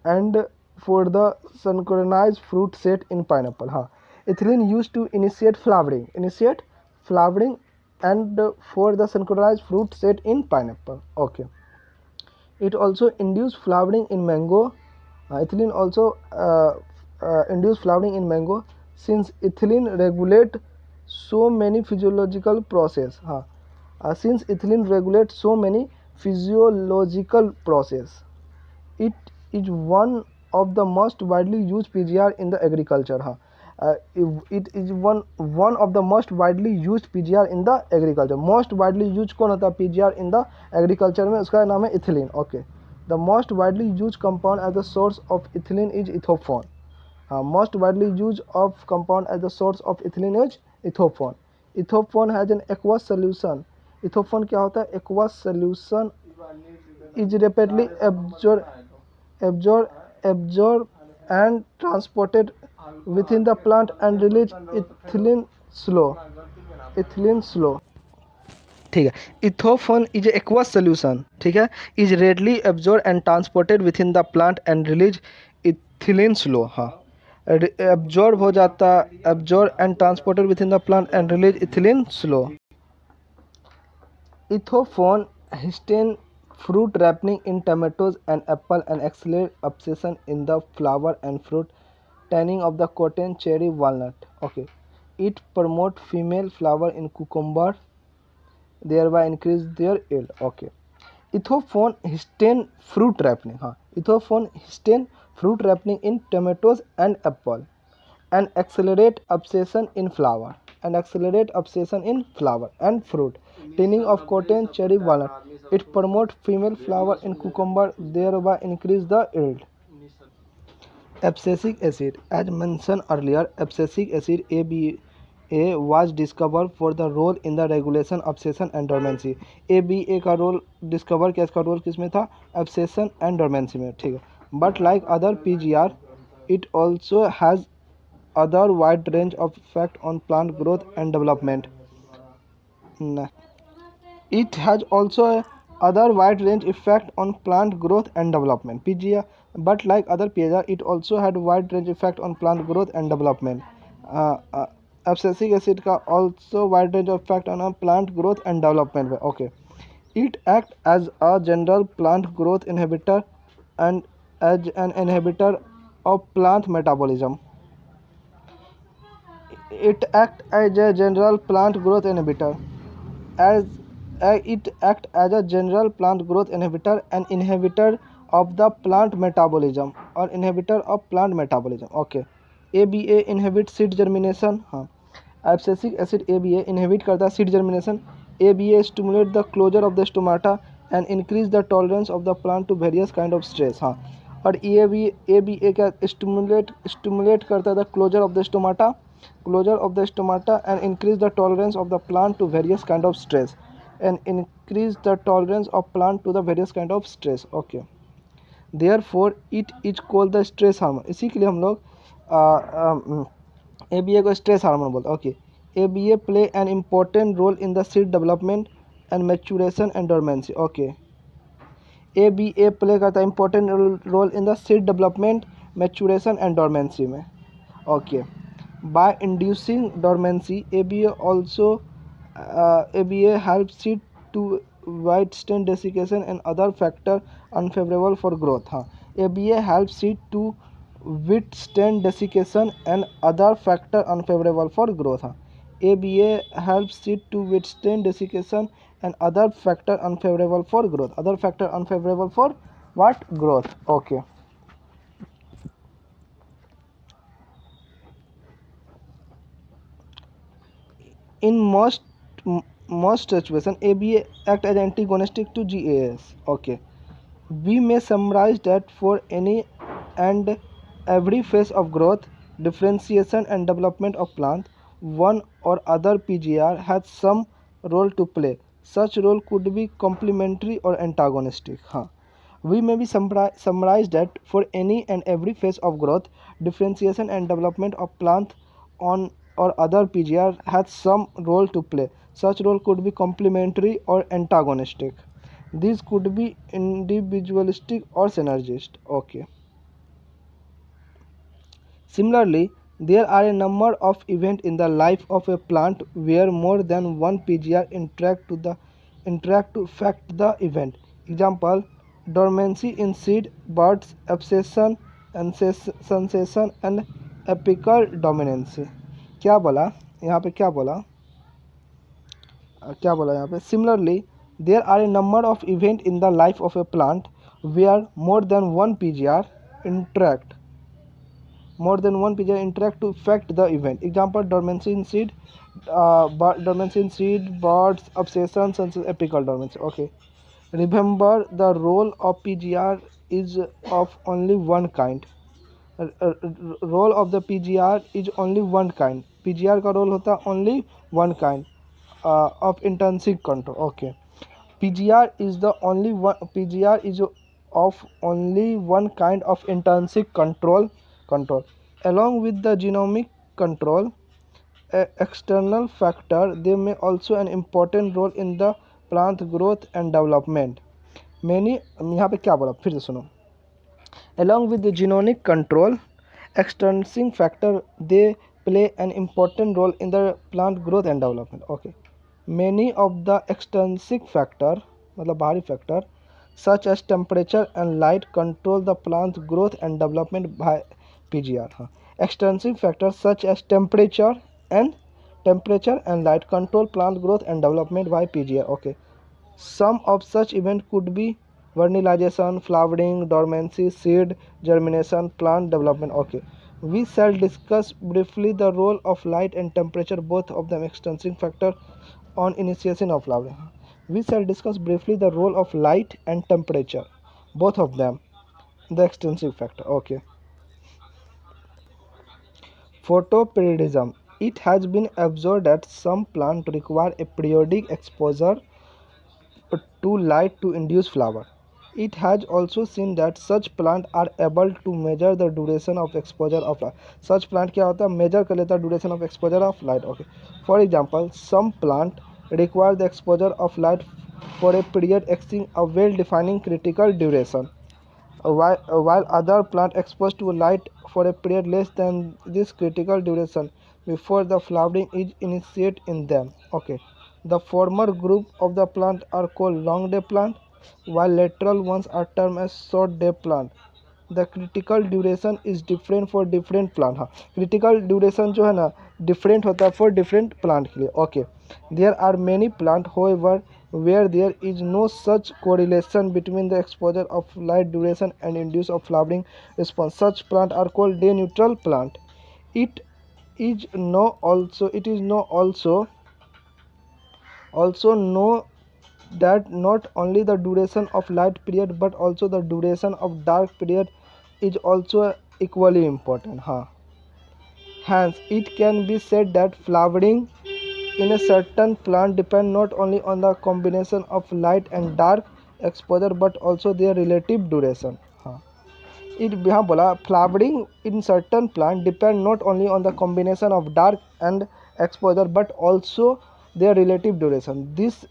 and for the synchronized fruit set in pineapple। हाँ, ethylene used to initiate flowering and for the synchronized fruit set in pineapple। Okay, it also induce flowering in mango। Ethylene also induce flowering in mango since ethylene regulate so many physiological process। हाँ, since ethylene regulates so many physiological process, it is one of the most widely used PGR in the agriculture। हाँ, it is one of the most widely used PGR in the agriculture। most widely used कौन होता है PGR in the agriculture में, उसका नाम है ethylene. Okay, the most widely used compound as the source of ethylene is ethophone। हाँ, most widely used of compound as the source of ethylene is ethophone। ethophone has an aqueous solution। ethophone क्या होता है, aqueous solution is rapidly absorb and transported within the plant and release ethylene slow. Ethylene slow. ठीक है. Ethephon is aqueous solution. ठीक है. Is readily absorb and transported within the plant and release ethylene slow. हाँ, absorb हो जाता, absorb and transported within the plant and release ethylene slow. Ethephon hasten fruit ripening in tomatoes and apple and accelerate abscission in the flower and fruit tanning of the cotton cherry walnut. Okay, it promote female flower in cucumber, thereby increase their yield. Okay, ethephon hasten fruit ripening. हाँ, ethephon hasten fruit ripening in tomatoes and apple and accelerate abscission in flower and fruit tinning of cotton cherry walnut. It promote female flower in cucumber, thereby increase the yield. Abscisic acid, as mentioned earlier, abscisic acid ABA was discovered for the role in the regulation abscission and dormancy. ABA का role discover किया, इसका role किस में था? abscission and dormancy में. ठीक है. But like other PGR, it also has other wide range of effect on plant growth and development. It has also a other wide range effect on plant growth and development. PGR, but like other PGR, it also had wide range effect on plant growth and development. Abscisic acid का also wide range of effect on a plant growth and development. Okay, it acts as a general plant growth inhibitor and as an inhibitor of plant metabolism. It acts as a general plant growth inhibitor. As it acts as a general plant growth inhibitor and inhibitor of the plant metabolism or inhibitor of plant metabolism. Okay, ABA inhibits seed germination. हाँ, abscisic acid ABA inhibit करता है seed germination. ABA stimulate the closure of the stomata and increase the tolerance of the plant to various kind of stress. हाँ, और ABA क्या stimulate करता है the closure of the stomata and increase the tolerance of the plant to various kind of stress Okay, therefore it is called the stress hormone. इसी के लिए हम लोग ABA को stress hormone बोलते हैं. Okay, ABA play an important role in the seed development and maturation and dormancy. Okay, ABA play करता है important role in the seed development, maturation and dormancy में. Okay, by inducing dormancy, ABA helps seed to withstand desiccation and other factor unfavorable for growth. हाँ, ABA helps seed to withstand desiccation and other factor unfavorable for growth. हाँ, ABA helps seed to withstand desiccation and other factor unfavorable for growth. Other factor unfavorable for what? Growth. Okay. In most situations, ABA act as antagonistic to GAS. Okay, we may summarize that for any and every phase of growth, differentiation and development of plant, one or other PGR has some role to play. Such role could be complementary or antagonistic. हाँ, we may be summarize that for any and every phase of growth, differentiation and development of plant, on or other PGR has some role to play. Such role could be complementary or antagonistic. These could be individualistic or synergist. Okay. Similarly, there are a number of events in the life of a plant where more than one PGR interact to affect the event. Example: dormancy in seed, buds, abscission, sensation and apical dominance. क्या बोला यहाँ पे? यहाँ पे similarly there are a number of events in the life of a plant where more than one PGR interact to affect the event. Example: dormancy in seed, buds, abscission, apical dormancy. Okay, remember the role of PGR is of only one kind. Role of the PGR is only one kind. PGR का role होता है only one kind of intrinsic control. Okay, PGR is of only one kind of intrinsic control control. Along with the genomic control, external factor, they may also an important role in the plant growth and development. Many यहाँ पे क्या बोला फिर से सुनो. Along with the genomic control, extrinsic factor, they play an important role in the plant growth and development. Okay, many of the extrinsic factor मतलब बाहरी factor such as temperature and light control the plant growth and development by PGR. हाँ, extrinsic factors such as temperature and light control plant growth and development by PGR. Okay, some of such events could be vernalization, flowering, dormancy, seed germination, plant development. Okay, we shall discuss briefly the role of light and temperature, both of them extrinsic factor on initiation of flowering. We shall discuss briefly the role of light and temperature, both of them the extrinsic factor. Okay, photoperiodism. It has been observed that some plants require a periodic exposure to light to induce flower. It has also seen that such plants are able to measure the duration of exposure of light. Such plant क्या होता है, measure कर लेता है duration of exposure of light. Okay. For example, some plant require the exposure of light for a period exceeding a well-defined critical duration, while other plant exposed to light for a period less than this critical duration before the flowering is initiated in them. Okay, the former group of the plant are called long day plant, while lateral ones are termed as short day plant. The critical duration is different for different plant. हाँ, critical duration जो है ना different होता है for different plant के लिए. Okay, there are many plant however where there is no such correlation between the exposure of light duration and induce of flowering response. Such plant are called day neutral plant. It is no also know that not only the duration of light period but also the duration of dark period is also equally important. Huh. Hence, it can be said that flowering in a certain plant depend not only on the combination of light and dark exposure but also their relative duration. हाँ, it यहाँ बोला flowering in certain plant depend not only on the combination of dark and exposure but also their relative duration. This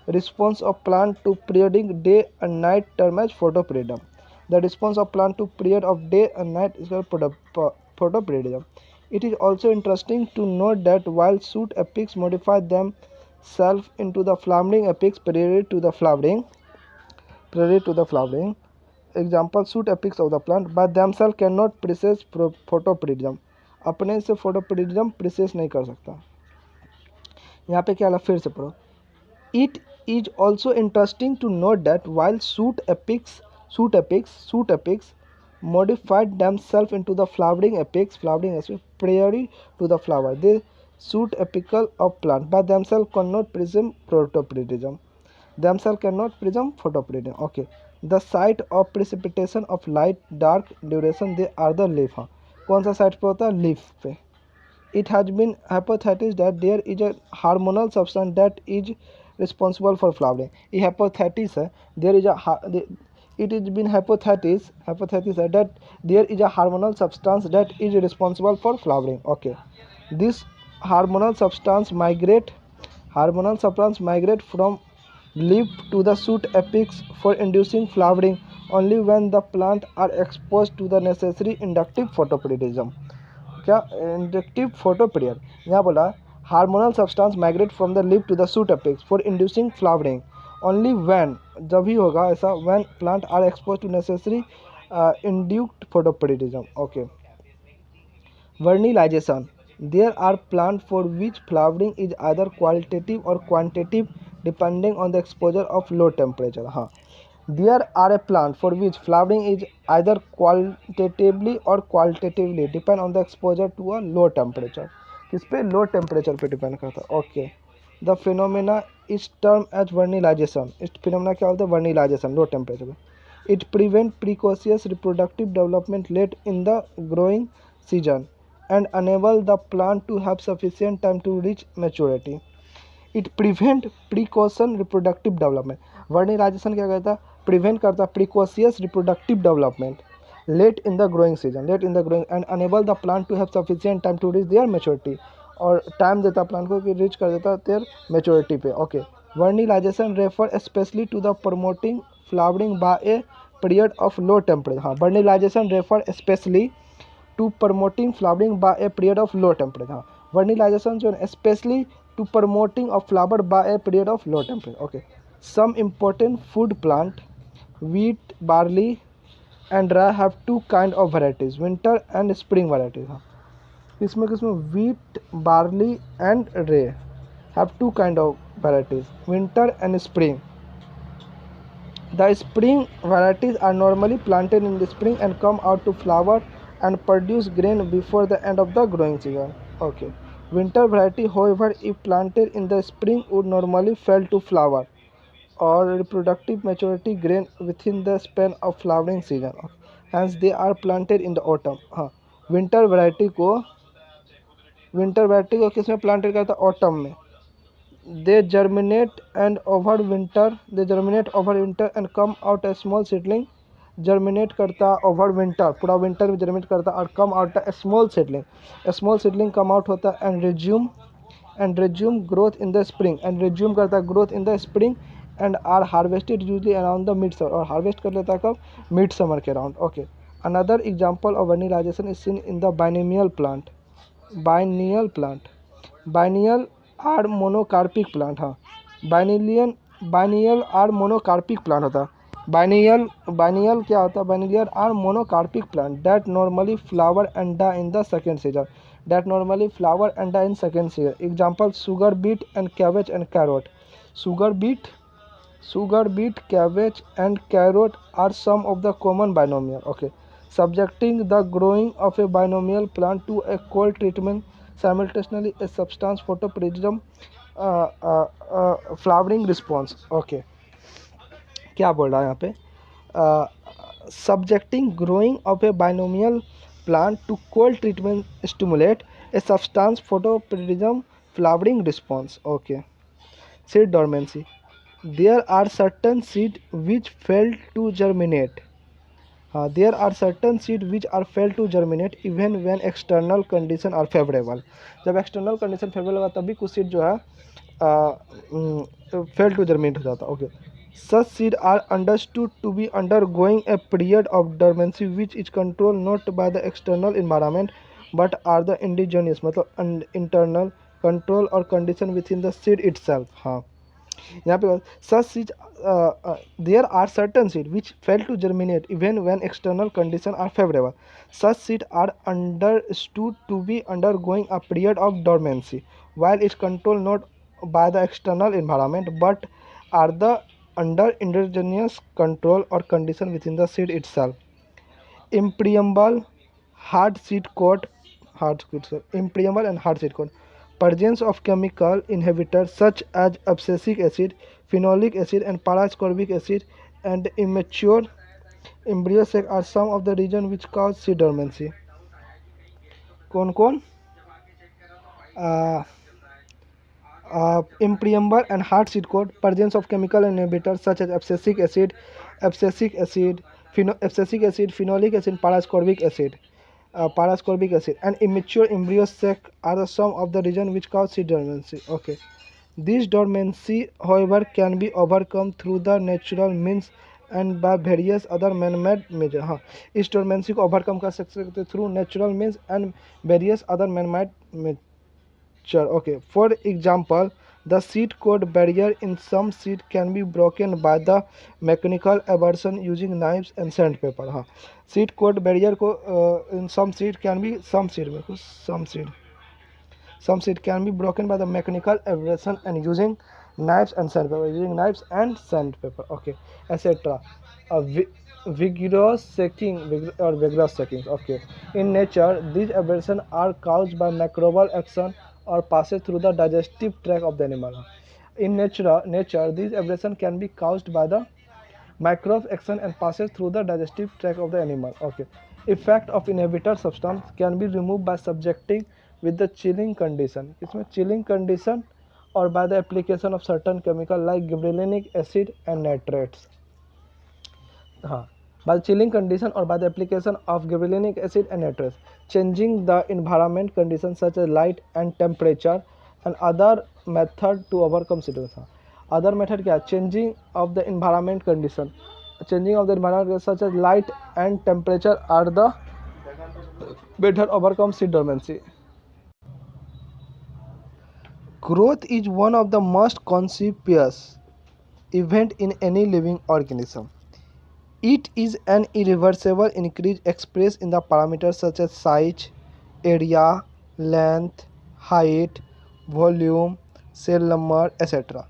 response of plant to periodic day and night term as photoperiodism. The response of plant to period of day and night is called photoperiodism. It is also interesting to note that while shoot apex modify themselves into the flowering apex prior to the flowering, example shoot apex of the plant by themselves cannot precess photoperiodism. अपने से photoperiodism precess नहीं कर सकता. यहाँ पे क्या फिर से पढ़ो. It is also interesting to note that while shoot apex modified themselves into the flowering apex prior to the flower, they shoot apical of plant by themselves cannot present photoperiodism. Okay, the site of precipitation of light dark duration they are the leaf. हाँ, कौन सा site पे होता है, leaf पे. It has been hypothesized that there is a hormonal substance that is responsible for flowering. ये hypothesis है. It has been hypothesized that there is a hormonal substance that is responsible for flowering. Okay, this hormonal substance migrate from leaf to the shoot apex for inducing flowering only when the plant are exposed to the necessary inductive photoperiodism. क्या inductive photoperiod, यहाँ बोला hormonal substance migrate from the leaf to the shoot apex for inducing flowering only when, जब ही होगा ऐसा when plant are expose to necessary induced photoperiodism. Okay, vernalisation. There are plant for which flowering is either qualitative or quantitative depending on the exposure of low temperature. हाँ, there are a plant for which flowering is either qualitatively or qualitatively depend on the exposure to a low temperature. किस पे, लो temperature पे depend करता है. Okay, the phenomena is term as vernalisation. इस phenomena क्या होता है, वर्निलाइजेशन, लो टेम्परेचर पे. It prevent precocious reproductive development late in the growing season and enable the plant to have sufficient time to reach maturity. It prevent precaution reproductive development. Vernalisation क्या कहता है, prevent करता है precocious reproductive development late in the growing season, late in the growing and enable the plant to have sufficient time to reach their maturity, और time देता plant को कि reach कर देता देयर मेच्योरिटी पे. Okay. Vernalisation refer specially to the promoting flowering by a period of low temperature. हाँ, vernalisation refer specially to promoting flowering by a period of low temperature. हाँ, vernalisation जो है specially to promoting of flower by a period of low temperature. Okay. Some important food plant wheat, barley and rye have two kind of varieties, winter and spring varieties. हाँ, किसमें किसमें wheat, barley and rye have two kind of varieties, winter and spring. The spring varieties are normally planted in the spring and come out to flower and produce grain before the end of the growing season. Okay. Winter variety, however, if planted in the spring, would normally fail to flower or reproductive maturity grain within the span of flowering season. Hence they are planted in the autumn. हाँ, winter variety को किस में planted करता है? Autumn में. They germinate over winter and come out a small seedling. Germinate करता over winter, पूरा winter में जर्मिनेट करता और come out a small seedling come out होता and resume growth in the spring and resume करता growth in the spring and are harvested usually around the midsummer, और harvest कर लेता कब? Midsummer के around. Okay. Another example of vernalization is seen in the biennial plant. Biennial are monocarpic plant. हाँ, biennial are monocarpic plant होता. Biennial क्या होता है? Biennial are monocarpic plant that normally flower and die in the second season. Example: sugar beet and cabbage and carrot. Sugar beet, cabbage and carrot are some of the common binomial. Okay. Subjecting the growing of a binomial plant to a cold treatment simultaneously a substance photoprism flowering response. Okay. क्या बोल रहा है यहाँ पे? Subjecting growing of a binomial plant to cold treatment stimulate a substance photoprism flowering response. Okay. Seed dormancy. There are certain seeds which fail to germinate. There are certain seeds which are fail to germinate even when external conditions are favorable. जब external condition favorable होगा तभी कुछ seed जो है fail to germinate हो जाता. Okay. Such seeds are understood to be undergoing a period of dormancy which is controlled not by the external environment but are the indigenous मतलब internal control or condition within the seed itself. हाँ, यहाँ पे such seeds there are certain seeds which fail to germinate even when external conditions are favorable. Such seeds are understood to be undergoing a period of dormancy while it's controlled not by the external environment but are the under indigenous control or condition within the seed itself. Impermeable impermeable and hard seed coat. Presence of chemical inhibitors such as abscisic acid, phenolic acid, and parascorbic acid, and immature embryo sac are some of the reasons which cause seed dormancy. कौन कौन? Impermeable and hard seed coat. Presence of chemical inhibitors such as abscisic acid, phenolic acid, parascorbic acid, and immature embryo sac are some of the reasons which cause seed dormancy. Okay. This dormancy, however, can be overcome through the natural means and by various other man-made measures. हाँ, इस dormancy को overcome कर सकते through natural means and various other man-made measures. Okay. For example, the seed coat barrier in some seed can be broken by the mechanical abrasion using knives and sandpaper. हाँ, seed coat barrier को in some seed can be some seed can be broken by the mechanical abrasion and using knives and sandpaper. Okay, etc. Vigorous shaking. Okay, in nature these abrasions are caused by microbial action or passes through the digestive tract of the animal. In nature these abrasions can be caused by the microbe action and passes through the digestive tract of the animal. Okay. Effect of inhibitor substance can be removed by subjecting with the chilling condition. इसमें chilling condition or by the application of certain chemical like gibberellinic acid and nitrates. हाँ, by the chilling condition or by the application of gibberellinic acid and nitrates, changing the environment conditions such as light and temperature and other method to overcome situation. Other method क्या? Changing of the environment condition. Changing of the environment such as light and temperature are the method overcome seed dormancy. Growth is one of the most conspicuous event in any living organism. It is an irreversible increase expressed in the parameters such as size, area, length, height, volume, cell number, etc.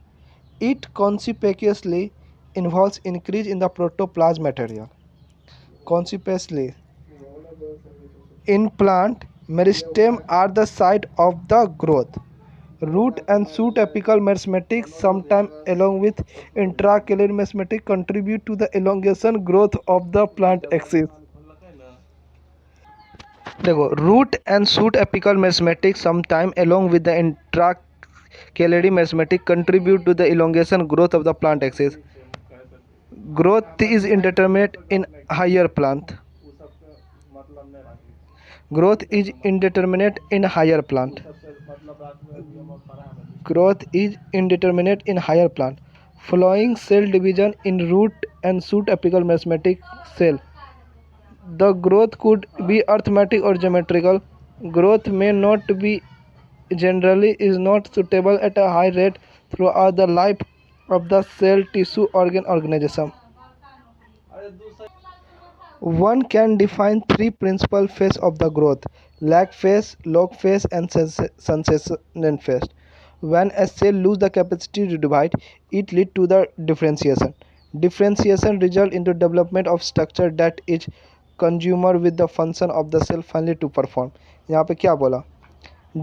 It conspicuously involves increase in the protoplasm material. Conspicuously, in plant, meristem are the site of the growth. Root and shoot apical merismatics, sometimes along with intracellular merismatics, contribute to the elongation growth of the plant axis. देखो, root and shoot apical meristematic sometime along with the intracalary merismatic contribute to the elongation growth of the plant axis. Growth is indeterminate in higher plant. Growth is indeterminate in higher plant. Growth is indeterminate in higher plant. Following cell division in root and shoot apical merismatic cell, the growth could be arithmetic or geometrical. Growth may not be generally is not suitable at a high rate throughout the life of the cell, tissue, organ organism. One can define three principal phases of the growth: lag phase, log phase, and sensation phase. When a cell loses the capacity to divide, it leads to the differentiation. Differentiation results into development of structure that is consumer with the function of the cell finally to perform. यहाँ पे क्या बोला?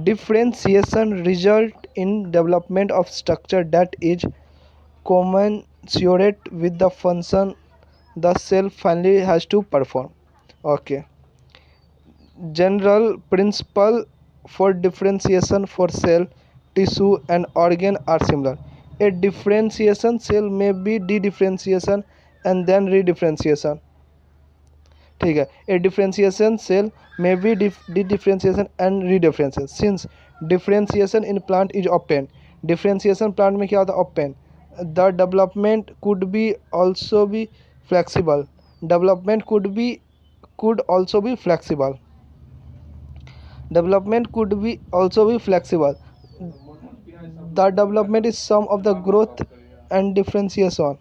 Differentiation result in development of structure that is commensurate with the function the cell finally has to perform. Okay. General principle for differentiation for cell, tissue, and organ are similar. A differentiation cell may be de-differentiation and then redifferentiation. ठीक है, a differentiation cell may be de-differentiation and redifferentiation. Since differentiation in plant is open, differentiation plant में क्या होता है? open. The development could be also be flexible. Development could also be flexible. Development could be also be flexible. The development is sum of the growth and differentiation.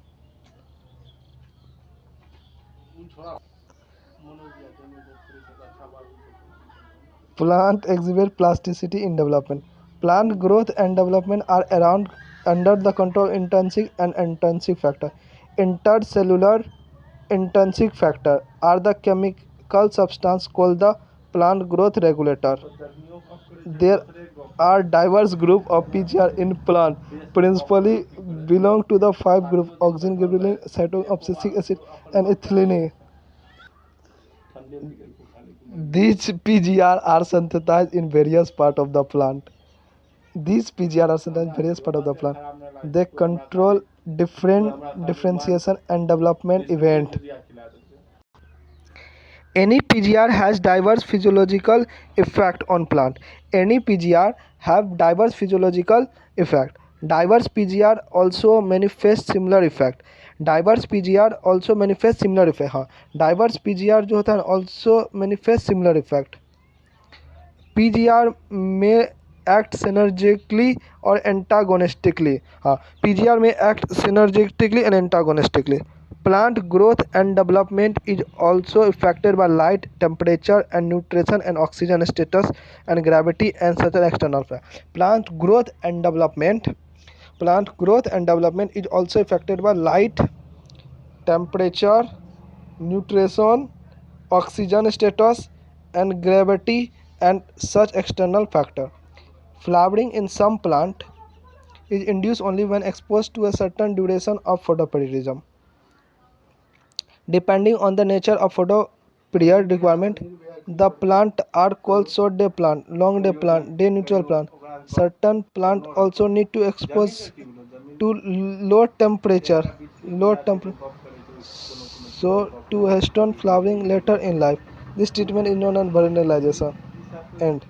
Plant exhibit plasticity in development. Plant growth and development are around under the control of intrinsic and extrinsic factor. Intercellular intrinsic factor are the chemical substance called the plant growth regulator. There are diverse group of PGR in plant, principally belong to the five group: oxygen, gibberellin, cytosine, abscisic acid, and ethylene. These PGR are synthesized in various parts of the plant. These PGR are synthesized in various parts of the plant. They control different differentiation and development event. Any PGR has diverse physiological effect on plant. Any PGR have diverse physiological effect. Diverse PGR also manifest similar effect. Diverse PGR also manifest similar effect. हाँ, diverse PGR जो होता है also manifest similar effect. PGR may act synergistically or antagonistically. हाँ, PGR may act synergistically and antagonistically. Plant growth and development is also affected by light, temperature, and nutrition and oxygen status and gravity and such an external factor. Plant growth and development is also affected by light, temperature, nutrition, oxygen status, and gravity and such external factor. Flowering in some plant is induced only when exposed to a certain duration of photoperiodism. Depending on the nature of photoperiod requirement, the plant are called short day plant, long day plant, day neutral plant. Certain plant also need to expose to low temperature to hasten flowering later in life. This treatment is known as vernalization. End.